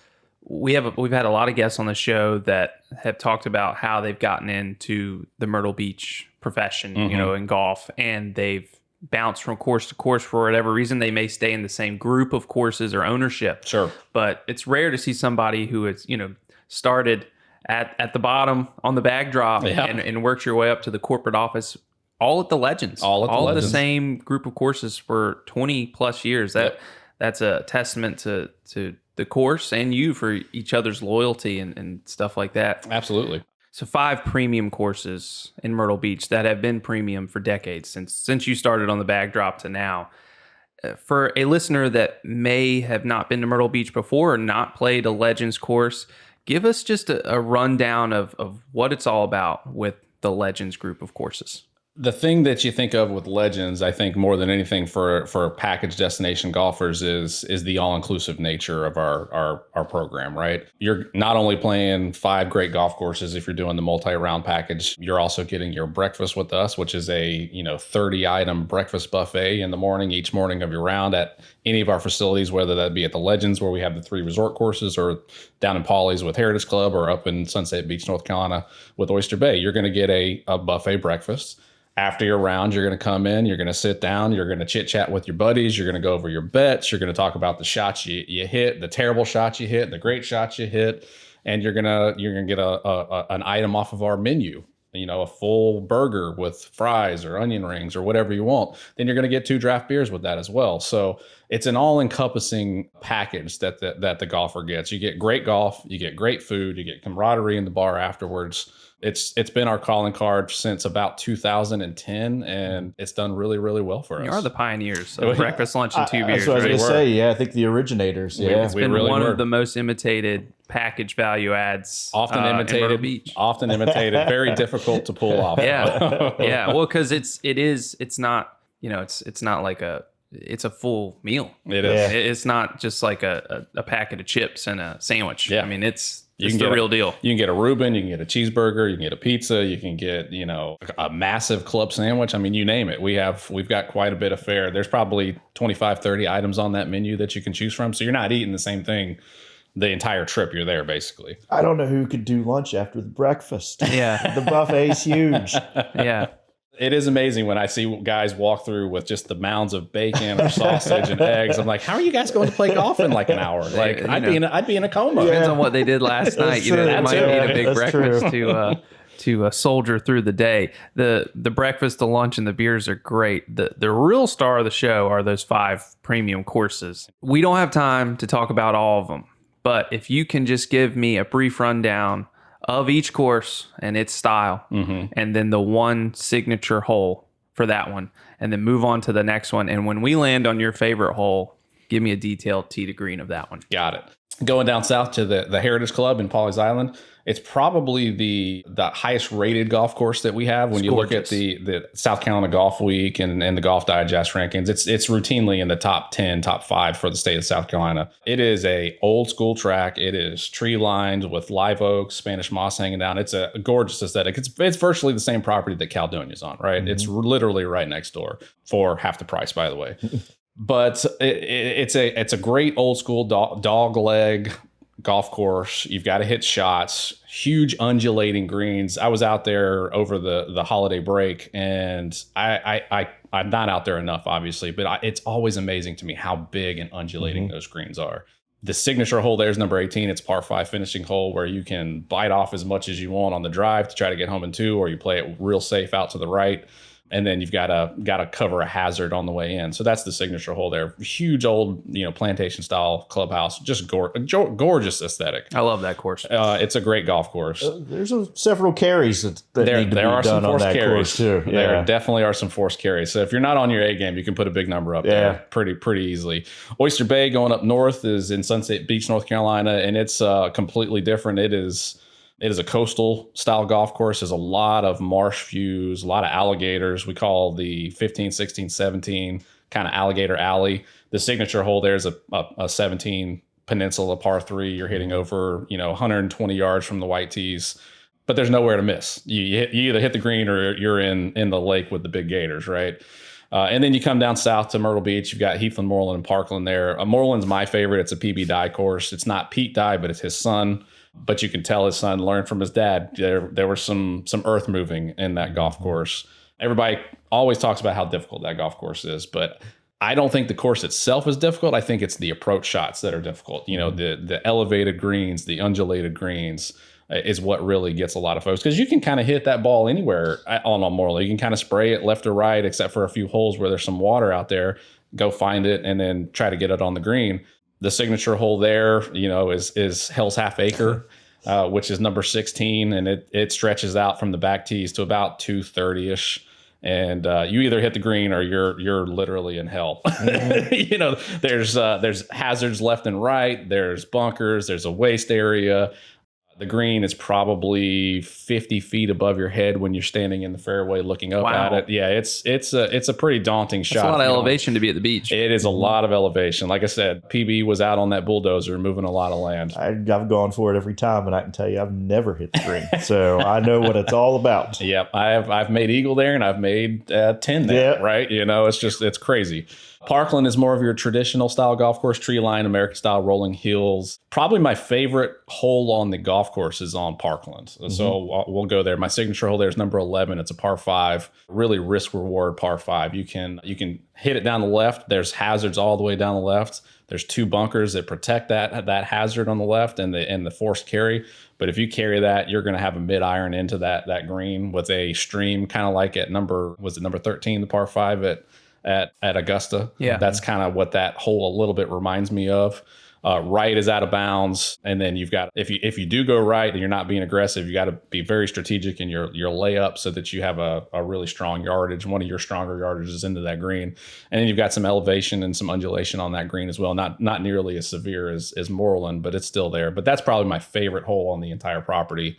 we've had a lot of guests on the show that have talked about how they've gotten into the Myrtle Beach profession, in golf, and they've bounced from course to course for whatever reason. They may stay in the same group of courses or ownership. Sure. But it's rare to see somebody who has, started at the bottom on the bag drop and worked your way up to the corporate office, all at the Legends. All at the same group of courses for 20 plus years. That's a testament to the course and you for each other's loyalty and stuff like that. Absolutely. So 5 premium courses in Myrtle Beach that have been premium for decades since you started on the bag drop to now. For a listener that may have not been to Myrtle Beach before or not played a Legends course, give us just a rundown of what it's all about with the Legends group of courses. The thing that you think of with Legends, I think more than anything for package destination golfers is the all-inclusive nature of our program, right? You're not only playing 5 great golf courses if you're doing the multi-round package, you're also getting your breakfast with us, which is a 30-item breakfast buffet in the morning, each morning of your round at any of our facilities, whether that be at the Legends where we have the 3 resort courses, or down in Pawleys with Heritage Club, or up in Sunset Beach, North Carolina with Oyster Bay. You're going to get a buffet breakfast. After your round, you're going to come in, you're going to sit down, you're going to chit chat with your buddies, you're going to go over your bets, you're going to talk about the shots you hit, the terrible shots you hit, the great shots you hit, and you're going to get an item off of our menu, a full burger with fries or onion rings or whatever you want. Then you're going to get 2 draft beers with that as well. So it's an all-encompassing package that the golfer gets. You get great golf, you get great food, you get camaraderie in the bar afterwards. It's been our calling card since about 2010, and it's done really, really well for us. You are the pioneers of breakfast, lunch, and 2 beers. That's what I was going to say. Yeah, I think the originators. Yeah, it's been really one of the most imitated package value adds. Often imitated. In Myrtle Beach. Often imitated. Very difficult to pull off. Yeah. Well, because it's not like it's a full meal. It is. It's not just like a packet of chips and a sandwich. Yeah. I mean, it's the real deal. You can get a Reuben, you can get a cheeseburger, you can get a pizza, you can get, a massive club sandwich. I mean, you name it. We've got quite a bit of fare. There's probably 25, 30 items on that menu that you can choose from. So you're not eating the same thing the entire trip you're there, basically. I don't know who could do lunch after the breakfast. Yeah. The buffet's huge. Yeah. It is amazing when I see guys walk through with just the mounds of bacon or sausage and eggs. I'm like, how are you guys going to play golf in like an hour? Like, I'd be in a coma. Depends on what they did last night. They might need a big breakfast to soldier through the day. The breakfast, the lunch, and the beers are great. The real star of the show are those 5 premium courses. We don't have time to talk about all of them, but if you can just give me a brief rundown of each course and its style, and then the one signature hole for that one, and then move on to the next one. And when we land on your favorite hole, give me a detailed tee to green of that one. Got it. Going down south to the Heritage Club in Pawleys Island, it's probably the highest rated golf course that we have. When you look at the South Carolina Golf Week and the Golf Digest rankings, it's routinely in the top 10, top 5 for the state of South Carolina. It is a old school track. It is tree lined with live oaks, Spanish moss hanging down. It's a gorgeous aesthetic. It's virtually the same property that Caledonia's on, right? It's literally right next door for half the price, by the way. But it's a great old school dog leg golf course. You've got to hit shots, huge undulating greens. I was out there over the holiday break, and I'm not out there enough, obviously, but it's always amazing to me how big and undulating those greens are. The signature hole there is number 18. It's par 5 finishing hole where you can bite off as much as you want on the drive to try to get home in 2, or you play it real safe out to the right. And then you've got to cover a hazard on the way in. So that's the signature hole there. Huge old, plantation style clubhouse. Just gorgeous aesthetic. I love that course. It's a great golf course. There's several carries that need to be done on that course too. Yeah. There definitely are some forced carries. So if you're not on your A game, you can put a big number up there pretty easily. Oyster Bay going up north is in Sunset Beach, North Carolina, and it's completely different. It is a coastal style golf course. There's a lot of marsh views, a lot of alligators. We call the 15, 16, 17 kind of alligator alley. The signature hole there is a 17 peninsula par 3. You're hitting over 120 yards from the white tees, but there's nowhere to miss. You either hit the green or you're in the lake with the big gators, right? And then you come down south to Myrtle Beach. You've got Heathland, Moreland, and Parkland there. Moreland's my favorite. It's a PB Dye course. It's not Pete Dye, but it's his son. But you can tell his son learned from his dad. There was some earth moving in that golf course. Everybody always talks about how difficult that golf course is, but I don't think the course itself is difficult. I think it's the approach shots that are difficult. The elevated greens, the undulated greens is what really gets a lot of folks, because you can kind of hit that ball anywhere on Moreland. You can kind of spray it left or right, except for a few holes where there's some water out there. Go find it and then try to get it on the green. The signature hole there, is Hell's Half Acre, which is number 16, and it stretches out from the back tees to about 230-ish. And you either hit the green or you're literally in hell. There's hazards left and right. There's bunkers. There's a waste area. The green is probably 50 feet above your head when you're standing in the fairway looking up at it. Yeah, it's a pretty daunting shot. It's a lot of elevation to be at the beach. It is a lot of elevation. Like I said, PB was out on that bulldozer moving a lot of land. I've gone for it every time, and I can tell you I've never hit the green. So I know what it's all about. Yep, I've made eagle there, and I've made 10 there, right? It's crazy. Parkland is more of your traditional style golf course, tree line, American style rolling hills. Probably my favorite hole on the golf course is on Parkland. So we'll go there. My signature hole there is number 11. It's a par 5, really risk reward par 5. You can hit it down the left. There's hazards all the way down the left. There's 2 bunkers that protect that hazard on the left and the forced carry. But if you carry that, you're going to have a mid iron into that green with a stream, kind of like at number 13, the par 5 at Augusta. Yeah. That's kind of what that hole a little bit reminds me of. Right is out of bounds. And then you've got, if you do go right and you're not being aggressive, you got to be very strategic in your layup so that you have a really strong yardage. One of your stronger yardages into that green. And then you've got some elevation and some undulation on that green as well. Not nearly as severe as Moreland, but it's still there. But that's probably my favorite hole on the entire property.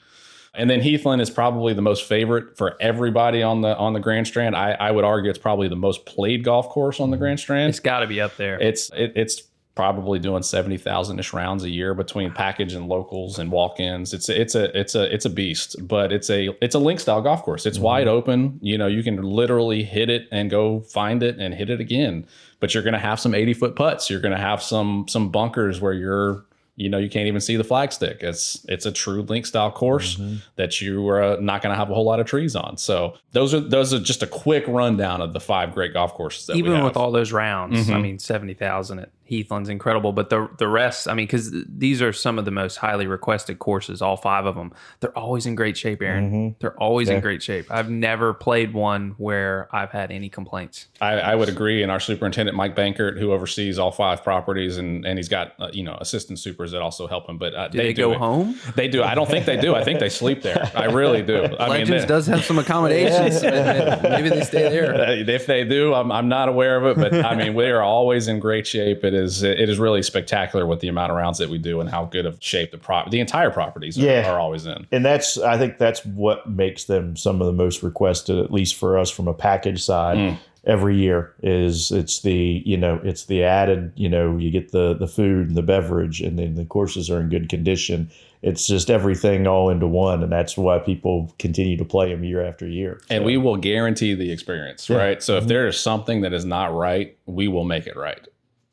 And then Heathland is probably the most favorite for everybody on the Grand Strand. I would argue it's probably the most played golf course on the Grand Strand. It's got to be up there. It's probably doing 70,000-ish rounds a year between package and locals and walk-ins. It's a beast, but it's a link style golf course. It's wide open. You can literally hit it and go find it and hit it again. But you're going to have some 80-foot putts. You're going to have some bunkers where you're you can't even see the flagstick. It's a true link style course that you are not going to have a whole lot of trees on. So those are just a quick rundown of the 5 great golf courses that we have. Even with all those rounds, I mean, 70,000 at Heathland's incredible, but the rest, I mean, because these are some of the most highly requested courses, all 5 of them. They're always in great shape, Aaron. They're always in great shape. I've never played one where I've had any complaints. I would agree. And our superintendent, Mike Bankert, who oversees all 5 properties, and he's got assistant supers that also help him. But do they go home? They do. I don't think they do. I think they sleep there. I really do. Legends does have some accommodations. Maybe they stay there. If they do, I'm not aware of it. But I mean, we are always in great shape. It is really spectacular with the amount of rounds that we do and how good of shape the entire properties are always in. And I think that's what makes them some of the most requested, at least for us from a package side. Every year it's the added, you get the food and the beverage, and then the courses are in good condition. It's just everything all into one, and that's why people continue to play them year after year. And we will guarantee the experience, right? So if there is something that is not right, we will make it right.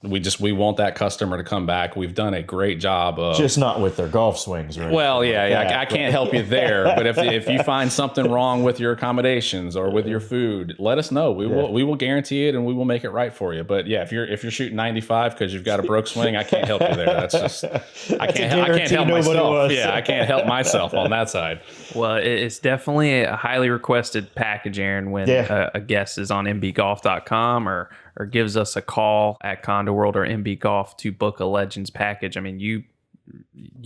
We want that customer to come back. We've done a great job of just not with their golf swings, right? Well, I can't help you there. But if you find something wrong with your accommodations or with your food, let us know. We will guarantee it, and we will make it right for you. But yeah, if you're shooting 95 because you've got a broke swing, I can't help you there. That's just I can't help myself. Yeah, I can't help myself on that side. Well, it's definitely a highly requested package, Aaron, when a guest is on mbgolf.com or gives us a call at Condo World or MB Golf to book a Legends package. I mean, you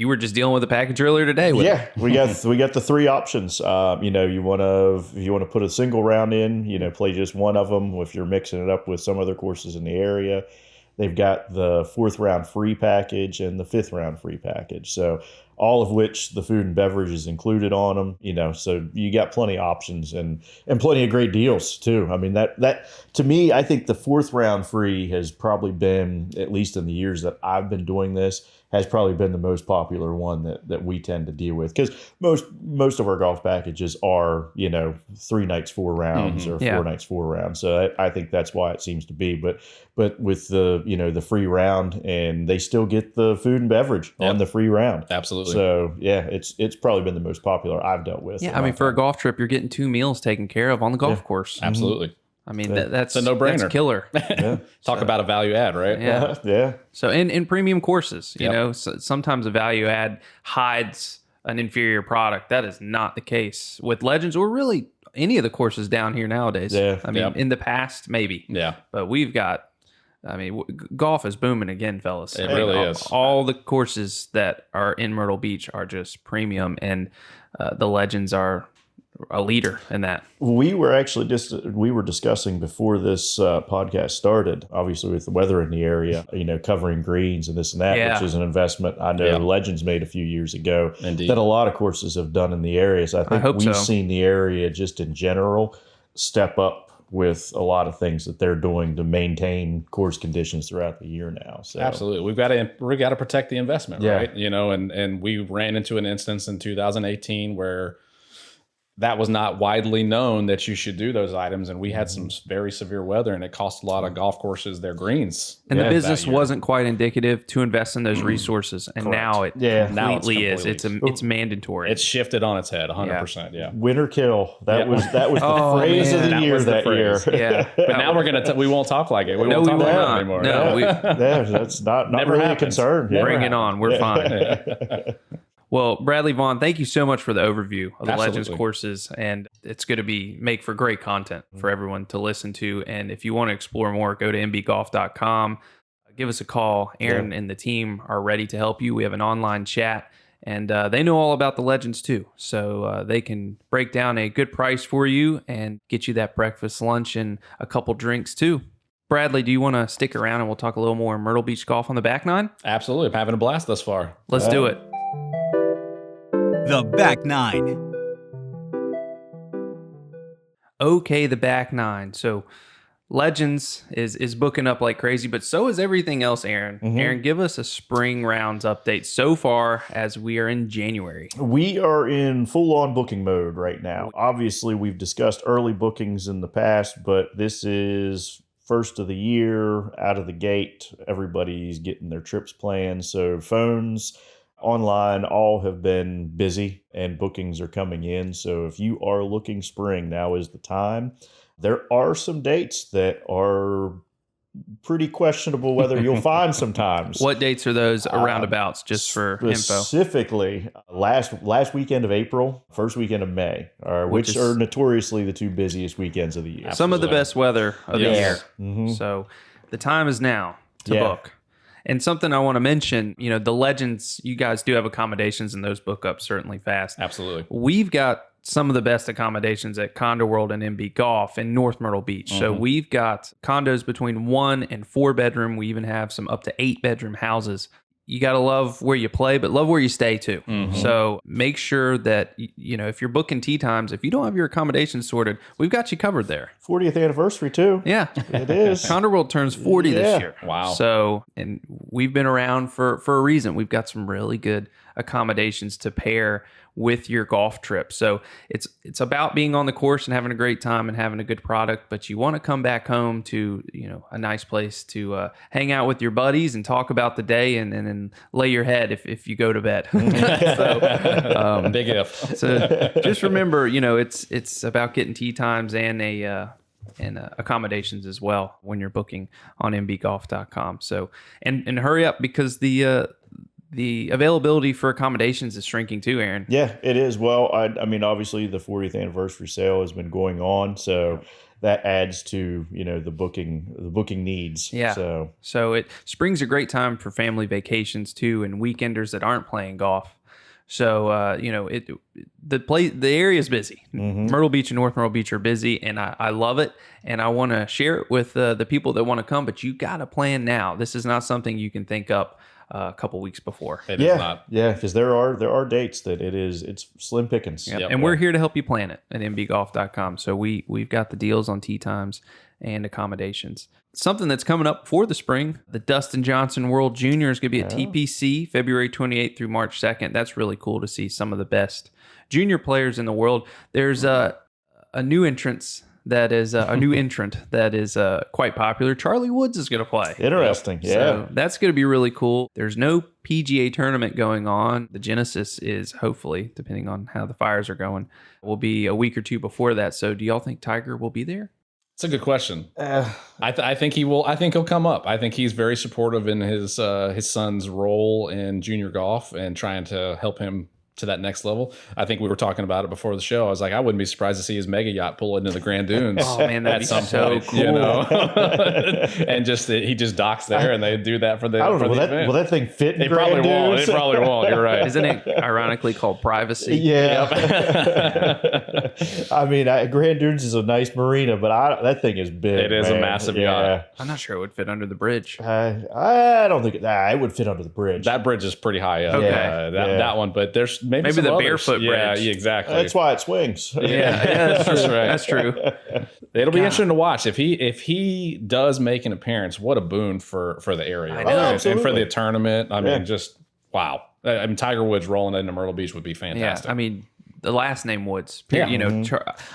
were just dealing with a package earlier today. We got the 3 options. If you want to put a single round in, play just one of them. If you're mixing it up with some other courses in the area, they've got the 4th round free package and the 5th round free package. So all of which the food and beverage is included on them, so you got plenty of options and plenty of great deals too. I mean, that to me, I think the 4th round free has probably been, at least in the years that I've been doing this, has probably been the most popular one that we tend to deal with, because most of our golf packages are 3 nights 4 rounds or 4 nights 4 rounds. So I think that's why it seems to be. But with the free round, and they still get the food and beverage on the free round. Absolutely. So it's probably been the most popular I've dealt with. Yeah, I mean, for a golf trip, you're getting 2 meals taken care of on the golf course. Absolutely. I mean, that's a no-brainer. That's killer. Talk about a value add, right? Yeah. So in premium courses, sometimes a value add hides an inferior product. That is not the case with Legends or really any of the courses down here nowadays. Yeah. I mean, in the past, maybe. Yeah. But we've got, golf is booming again, fellas. It really is. All the courses that are in Myrtle Beach are just premium, and the Legends are a leader in that. We were discussing before this podcast started, obviously with the weather in the area, covering greens and this and that, which is an investment I know Legends made a few years ago. Indeed. That a lot of courses have done in the area. So I think we've seen the area just in general step up with a lot of things that they're doing to maintain course conditions throughout the year now. So absolutely, we've got to protect the investment, right? And we ran into an instance in 2018 where that was not widely known that you should do those items, and we had some very severe weather, and it cost a lot of golf courses their greens. And the business wasn't quite indicative to invest in those resources, and now it completely is. It's mandatory. It's shifted on its head, 100%. Yeah. Winter kill. That was the phrase of the year that year. Yeah. But now we're gonna we won't talk like it. We won't talk like it anymore. No, that's not really a concern. Bring it on. We're fine. Well, Bradley Vaughan, thank you so much for the overview of the Legends courses, and it's going to make for great content for everyone to listen to. And if you want to explore more, go to mbgolf.com. Give us a call. Aaron and the team are ready to help you. We have an online chat, and they know all about the Legends too, so they can break down a good price for you and get you that breakfast, lunch, and a couple drinks too. Bradley, do you want to stick around and we'll talk a little more Myrtle Beach golf on the back nine? Absolutely. I'm having a blast thus far. Let's do it. The back nine. Okay, the back nine. So Legends is booking up like crazy, but so is everything else, Aaron. Aaron, give us a spring rounds update so far as we are in January. We are in full-on booking mode right now. Obviously, we've discussed early bookings in the past, but this is first of the year, out of the gate, everybody's getting their trips planned. So phones, online, all have been busy and bookings are coming in. So if you are looking spring, now is the time. There are some dates that are pretty questionable whether you'll find sometimes. What dates are those roundabouts, just for info? Specifically, last weekend of April, first weekend of May, which are notoriously the two busiest weekends of the year. Some of the best weather of the year. Mm-hmm. So the time is now to book. And something I want to mention, the Legends, you guys do have accommodations, and those book up certainly fast. Absolutely. We've got some of the best accommodations at Condo World and MB Golf in North Myrtle Beach. So we've got condos between 1 and 4 bedroom. We even have some up to 8 bedroom houses. You got to love where you play, but love where you stay too. So make sure that, if you're booking tee times, if you don't have your accommodations sorted, we've got you covered there. 40th anniversary too. Yeah. It is. Condo World turns 40 this year. Wow. So, and we've been around for a reason. We've got some really good accommodations to pair with your golf trip. So it's about being on the course and having a great time and having a good product, but you want to come back home to, a nice place to hang out with your buddies and talk about the day and then lay your head if you go to bed. So, big if. So just remember, it's about getting tee times and accommodations as well when you're booking on mbgolf.com. So, and hurry up, because the availability for accommodations is shrinking too, Aaron. Yeah, it is. Well, I mean, obviously the 40th anniversary sale has been going on, so that adds to, the booking needs. Yeah. So spring's a great time for family vacations too, and weekenders that aren't playing golf. So the area is busy. Myrtle Beach and North Myrtle Beach are busy, and I love it, and I want to share it with the people that want to come. But you got to plan now. This is not something you can think up a couple weeks before. It is not. Yeah, because there are dates that it's slim pickings. Yep. And we're here to help you plan it at mbgolf.com. So we've got the deals on tee times and accommodations. Something that's coming up for the spring, the Dustin Johnson World Junior is going to be at TPC February 28th through March 2nd. That's really cool to see some of the best junior players in the world. There's a new entrance that is a new entrant that is quite popular. Charlie Woods is going to play. Interesting. Yeah. So that's going to be really cool. There's no PGA tournament going on. The Genesis is, hopefully, depending on how the fires are going, will be a week or two before that. So do y'all think Tiger will be there? It's a good question. I think he will. I think he'll come up. I think he's very supportive in his son's role in junior golf and trying to help him to that next level. I think we were talking about it before the show. I was like, I wouldn't be surprised to see his mega yacht pull into the Grand Dunes. Oh man, that'd be so cool. And he just docks there, and they do that for the. I don't know. Will Will that thing fit in It Grand probably won't. Dunes? It probably won't. You're right. Isn't it ironically called privacy? Yeah. I mean, Grand Dunes is a nice marina, but that thing is big. It is a massive yacht. I'm not sure it would fit under the bridge. I don't think it would fit under the bridge. That bridge is pretty high up. Okay. That one, but there's maybe the others. barefoot bridge. Yeah, exactly. That's why it swings. Yeah, that's right. That's true. It'll be interesting to watch if he does make an appearance. What a boon for the area, I know. right? And for the tournament. I mean, just wow. I mean, Tiger Woods rolling into Myrtle Beach would be fantastic. Yeah, I mean, the last name Woods. Yeah.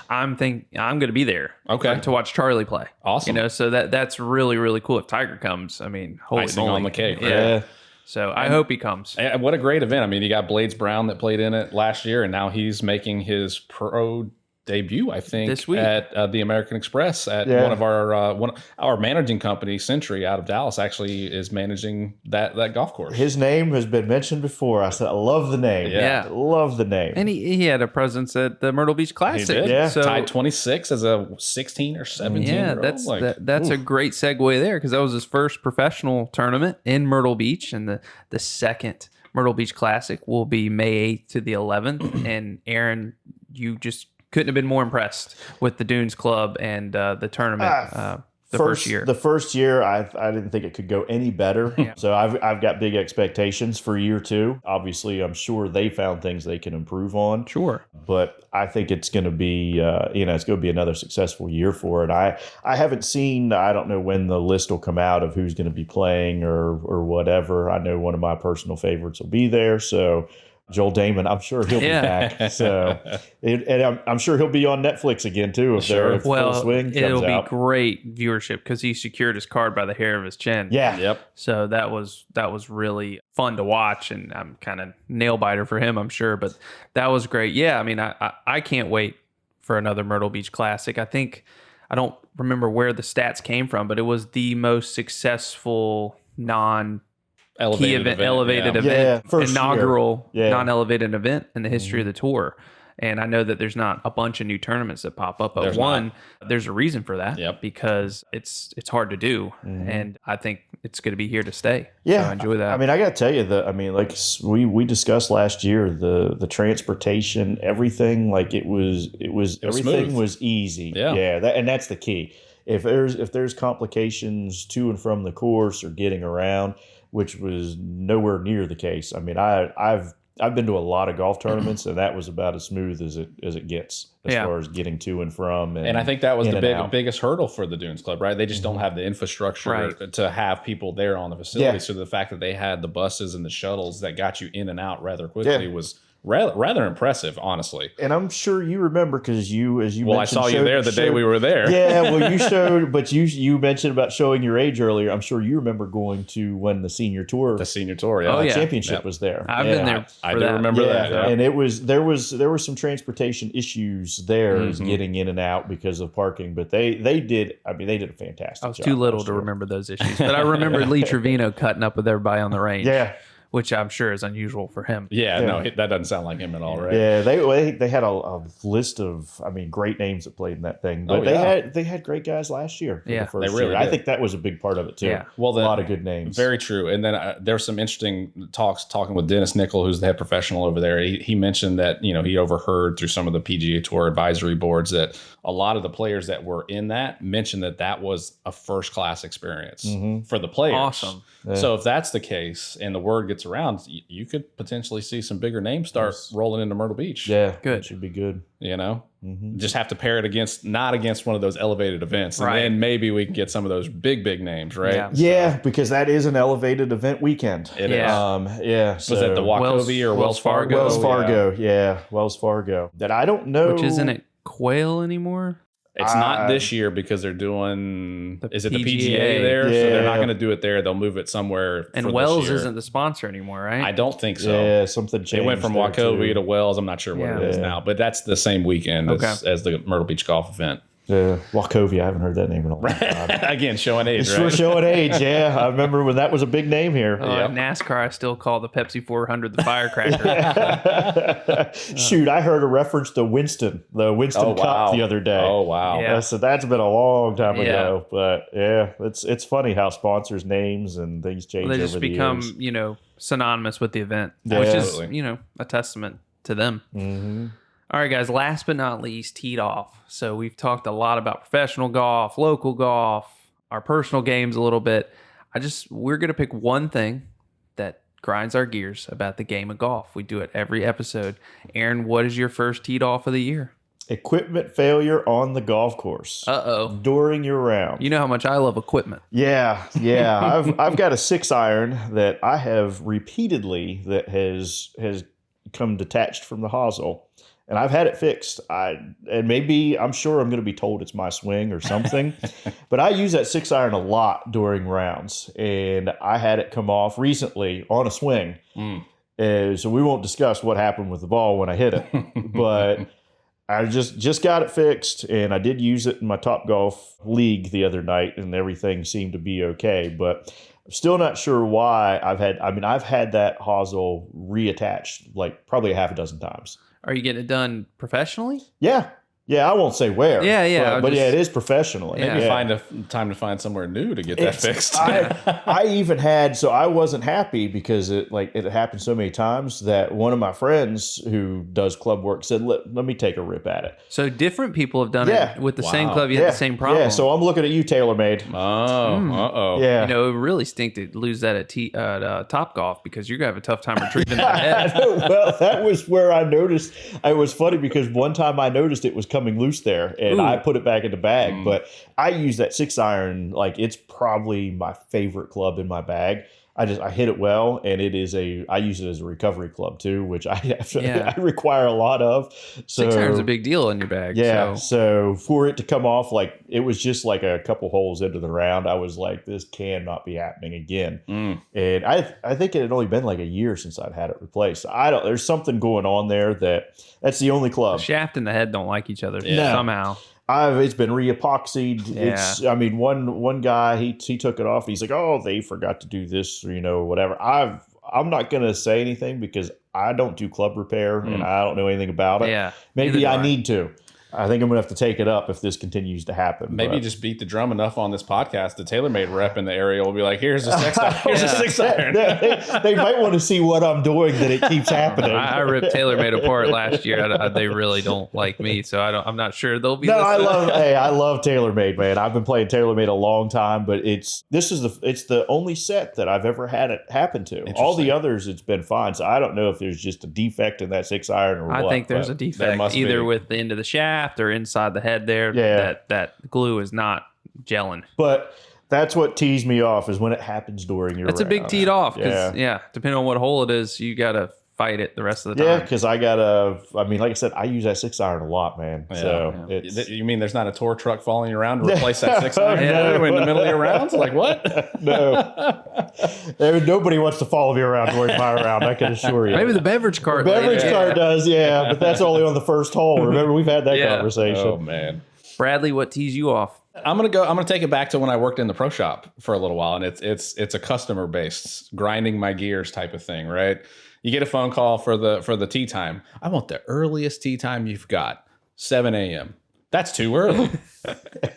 I'm going to be there. Okay. To watch Charlie play. Awesome. So that's really, really cool. If Tiger comes, I mean, holy icing moly. on the cake. Right? Yeah. So I hope he comes. What a great event. I mean, you got Blades Brown that played in it last year, and now he's making his pro debut, I think, this week at the American Express at one of our managing company, Century, out of Dallas, actually is managing that golf course. His name has been mentioned before. I said, I love the name. Yeah. I love the name. And he had a presence at the Myrtle Beach Classic. He did. Yeah. So, tied 26 as a 16 or 17. yeah, that's a great segue there, because that was his first professional tournament in Myrtle Beach, and the second Myrtle Beach Classic will be May 8th to the 11th. And Aaron, you just couldn't have been more impressed with the Dunes Club and the tournament. The first year. The first year, I didn't think it could go any better. Yeah. So I've got big expectations for year two. Obviously, I'm sure they found things they can improve on. Sure. But I think it's going to be, it's going to be another successful year for it. I haven't seen, I don't know when the list will come out of who's going to be playing or whatever. I know one of my personal favorites will be there. So Joel Damon, I'm sure he'll be back. So, and I'm sure he'll be on Netflix again too if they're full swing comes it'll out. be great viewership because he secured his card by the hair of his chin. Yeah. Yep. So that was really fun to watch, and I'm kind of nail biter for him, I'm sure. But that was great. Yeah, I mean, I can't wait for another Myrtle Beach Classic. I don't remember where the stats came from, but it was the most successful elevated event, inaugural non-elevated event in the history of the tour. And I know that there's not a bunch of new tournaments that pop up, but there's a reason for that because it's hard to do, and I think it's going to be here to stay. Yeah, so I enjoy that. I mean, I got to tell you that. I mean, like we discussed last year, the transportation, everything, like it was everything smooth. was easy. Yeah, and that's the key. If there's complications to and from the course or getting around, which was nowhere near the case. I mean, I've been to a lot of golf tournaments, and that was about as smooth as it gets as far as getting to and from. And I think that was the biggest hurdle for the Dunes Club, right? They just don't have the infrastructure to have people there on the facility. So the fact that they had the buses and the shuttles that got you in and out rather quickly was rather impressive, honestly. And I'm sure you remember because I saw you there the day we were there. Yeah, well, you showed, but you mentioned about showing your age earlier. I'm sure you remember going to when the senior tour, championship was there. I've been there. I do remember that. Yeah. And there were some transportation issues there getting in and out because of parking, but they did a fantastic job. I was too little to remember those issues, but I remember Lee Trevino cutting up with everybody on the range. Yeah. Which I'm sure is unusual for him. No, that doesn't sound like him at all, right? Yeah, they had a list of great names that played in that thing, but they had great guys last year. For the first they really year. did. I think that was a big part of it too. Yeah. Well, a lot of good names. Very true. And then there's some interesting talking with Dennis Nickel, who's the head professional over there. He mentioned that he overheard through some of the PGA Tour advisory boards that a lot of the players that were in that mentioned that was a first class experience for the players. Awesome. Yeah. So if that's the case and the word gets around, you could potentially see some bigger names start rolling into Myrtle Beach. Yeah, good. It should be good. Just have to pair it not against one of those elevated events, and then maybe we can get some of those big names, right? Yeah, because that is an elevated event weekend. It is. Was that the Wachovia or Wells Fargo? Wells Fargo, Wells Fargo. That I don't know. Which isn't it Quail anymore? It's not this year because they're doing the PGA there? Yeah. So they're not going to do it there. They'll move it somewhere. And Wells isn't the sponsor anymore, right? I don't think so. Yeah, something changed. It went from Wachovia to Wells. I'm not sure what it is now, but that's the same weekend as the Myrtle Beach Golf event. Yeah, Wachovia. I haven't heard that name in a long time. Again, showing age, it's right? showing age, yeah. I remember when that was a big name here. NASCAR, I still call the Pepsi 400 the firecracker. Shoot, I heard a reference to Winston Cup the other day. Oh, wow. Yeah. So that's been a long time ago. But yeah, it's funny how sponsors' names and things change They just over the become, years. synonymous with the event, Yeah. which is, Absolutely. a testament to them. Mm-hmm. All right, guys, last but not least, teed off. So we've talked a lot about professional golf, local golf, our personal games a little bit. We're going to pick one thing that grinds our gears about the game of golf. We do it every episode. Aaron, what is your first teed off of the year? Equipment failure on the golf course. Uh-oh. During your round. You know how much I love equipment. Yeah. I've got a 6-iron that I have repeatedly that has come detached from the hosel. And I've had it fixed. I'm sure I'm going to be told it's my swing or something. But I use that 6-iron a lot during rounds. And I had it come off recently on a swing. So we won't discuss what happened with the ball when I hit it. But I just got it fixed. And I did use it in my Top Golf league the other night. And everything seemed to be okay. But I'm still not sure why I've had that hosel reattached like probably a half a dozen times. Are you getting it done professionally? Yeah, I won't say where. Yeah. But it is professionally. Maybe find a time to find somewhere new to get that fixed. I even had, so I wasn't happy because it happened so many times that one of my friends who does club work said, let me take a rip at it. So different people have done it with the same club. You had the same problem. Yeah, so I'm looking at you, TaylorMade. Uh-oh. Yeah. It would really stink to lose that at Top Golf because you're going to have a tough time retrieving that head. Well, that was where I noticed. It was funny because one time I noticed it was coming loose there and I put it back in the bag. But I use that 6-iron like it's probably my favorite club in my bag. I hit it well, and I use it as a recovery club too, which I require a lot of. So 6 iron's a big deal in your bag. Yeah. So for it to come off, like it was just like a couple holes into the round, I was like, this cannot be happening again. And I think it had only been like a year since I'd had it replaced. There's something going on there that's the only club. The shaft and the head don't like each other somehow. It's been re-epoxied. Yeah. One guy, he took it off. He's like, oh, they forgot to do this, or whatever. I'm not going to say anything because I don't do club repair and I don't know anything about it. Yeah. Maybe I need to. I think I'm going to have to take it up if this continues to happen. Maybe just beat the drum enough on this podcast. The TaylorMade rep in the area will be like, here's a 6 iron. Here's a 6 iron. They might want to see what I'm doing that it keeps happening. I ripped TaylorMade apart last year. They really don't like me, so I'm not sure they'll be. No, I love TaylorMade, man. I've been playing TaylorMade a long time, but it's the only set that I've ever had it happen to. All the others, it's been fine. So I don't know if there's just a defect in that 6 iron or what. I think there's a defect either with the end of the shaft or inside the head there. Yeah. That glue is not gelling. But that's what tees me off is when it happens during your round. That's a big teed off. Depending on what hole it is, you got to fight it the rest of the time. Yeah, because like I said, I use that 6 iron a lot, man. Yeah. So you mean there's not a tour truck following you around to replace that 6 iron in the middle of your rounds? Like what? No. Nobody wants to follow me around during my round, I can assure you. Maybe the beverage cart. Beverage cart does, but that's only on the first hole. Remember, we've had that conversation. Oh man. Bradley, what tees you off? I'm gonna take it back to when I worked in the pro shop for a little while, and it's a customer based grinding my gears type of thing, right? You get a phone call for the tee time. I want the earliest tee time you've got, 7 a.m. That's too early.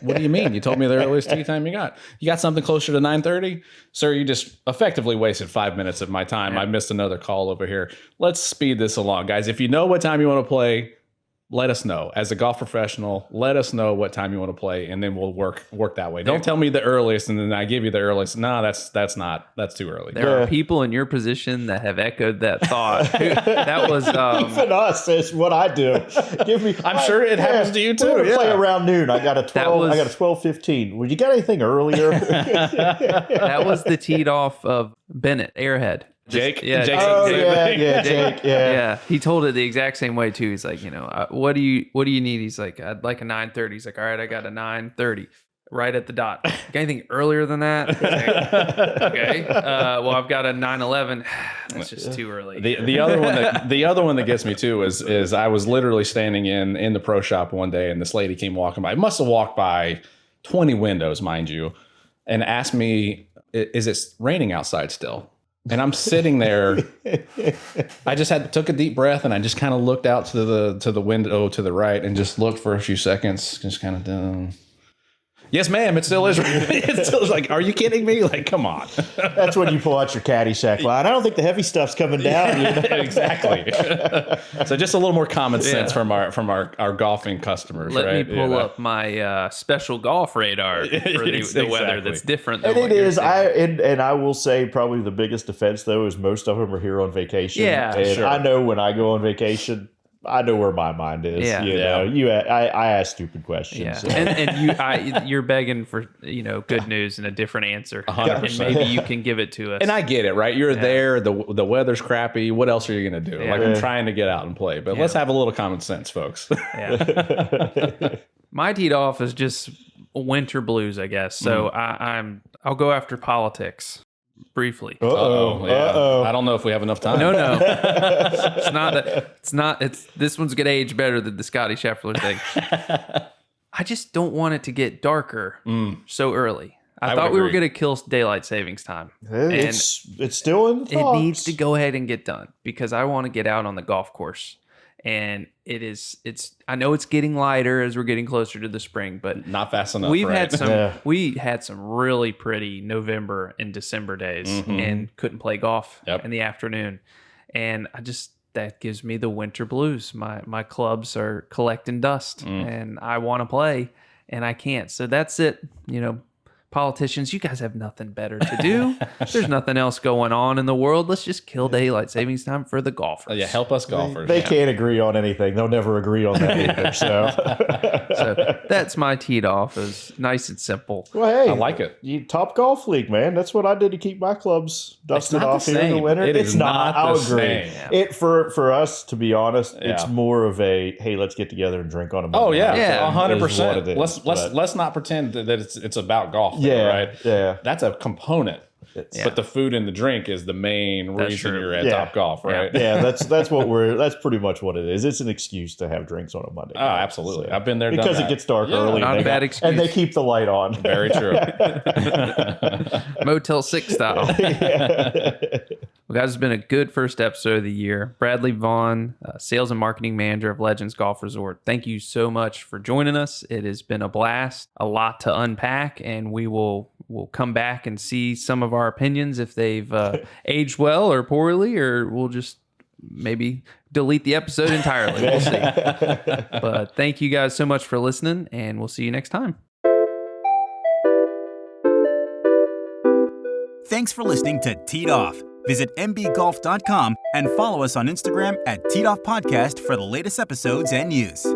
What do you mean? You told me the earliest tee time you got. You got something closer to 9:30? Sir, you just effectively wasted 5 minutes of my time. I missed another call over here. Let's speed this along, guys. If you know what time you want to play, let us know. As a golf professional, let us know what time you want to play, and then we'll work that way. Don't tell me the earliest, and then I give you the earliest. No, that's too early. There are people in your position that have echoed that thought. That was even us. It's what I do. I'm sure it happens to you too. We're gonna play around noon. I got a 12:15. Would you got anything earlier? That was the teed off of Bennett Airhead. Jake? Yeah. Jake. Yeah. He told it the exact same way too. He's like, what do you need? He's like, I'd like a 9:30. He's like, all right, I got a 9:30 right at the dot. Got anything earlier than that? Okay. Well, I've got a 9:11. That's just too early. The other one that gets me too is I was literally standing in the pro shop one day, and this lady came walking by. I must have walked by 20 windows, mind you, and asked me, is it raining outside still? And I'm sitting there. I just took a deep breath, and I just kind of looked out to the window to the right, and just looked for a few seconds, just kind of done. Yes, ma'am. It still is. It's still like, are you kidding me? Like, come on. That's when you pull out your Caddyshack line. I don't think the heavy stuff's coming down. Exactly. So just a little more common sense from our golfing customers. Let me pull up my special golf radar for the weather that's different than and what it you're is. saying. And I will say probably the biggest defense though is most of them are here on vacation. Yeah, and sure. I know when I go on vacation, I know where my mind is. Yeah. I ask stupid questions. Yeah. So. And you're begging for good news and a different answer. 100%. And maybe you can give it to us. And I get it, right? You're there. The weather's crappy. What else are you going to do? Yeah. Like, I'm trying to get out and play, but let's have a little common sense, folks. Yeah. My teed off is just winter blues, I guess. So I'll go after politics. Briefly. I don't know if we have enough time. No. It's not that. It's this one's gonna age better than the Scotty Scheffler thing. I just don't want it to get darker so early. I thought we were gonna kill daylight savings time. It's still in the talks. It needs to go ahead and get done because I want to get out on the golf course. And I know it's getting lighter as we're getting closer to the spring, but not fast enough. We had some really pretty November and December days and couldn't play golf in the afternoon. And that gives me the winter blues. My clubs are collecting dust and I want to play and I can't. So that's it. politicians, you guys have nothing better to do. There's nothing else going on in the world. Let's just kill daylight savings time for the golfers. Yeah, help us golfers. They can't agree on anything. They'll never agree on that either. So that's my teed off. Is nice and simple. Well, hey, I like it. You Top Golf League, man. That's what I did to keep my clubs dusted not off the here in the same. winter. It It's is not. not I'll the agree. same. It for us, to be honest, Yeah. it's more of a hey, let's get together and drink on a Monday Oh yeah, night Yeah. is 100%. what it is. Let's not pretend that it's about golf. Yeah, though, right? yeah. That's a component. But the food and the drink is the main That's reason true. you're at Yeah. Top Golf, right? Yeah, that's pretty much what it is. It's an excuse to have drinks on a Monday. Oh, night. absolutely. So- I've been there, done because that. it gets dark Yeah, early. not and a they bad got- excuse. And they keep the light on. Very true. Motel 6 style. Well, guys, it's been a good first episode of the year. Bradley Vaughan, Sales and Marketing Manager of Legends Golf Resort. Thank you so much for joining us. It has been a blast, a lot to unpack, and we'll come back and see some of our opinions if they've aged well or poorly, or we'll just maybe delete the episode entirely. We'll see. But thank you guys so much for listening, and we'll see you next time. Thanks for listening to Teed Off. Visit mbgolf.com and follow us on Instagram at Teed Off Podcast for the latest episodes and news.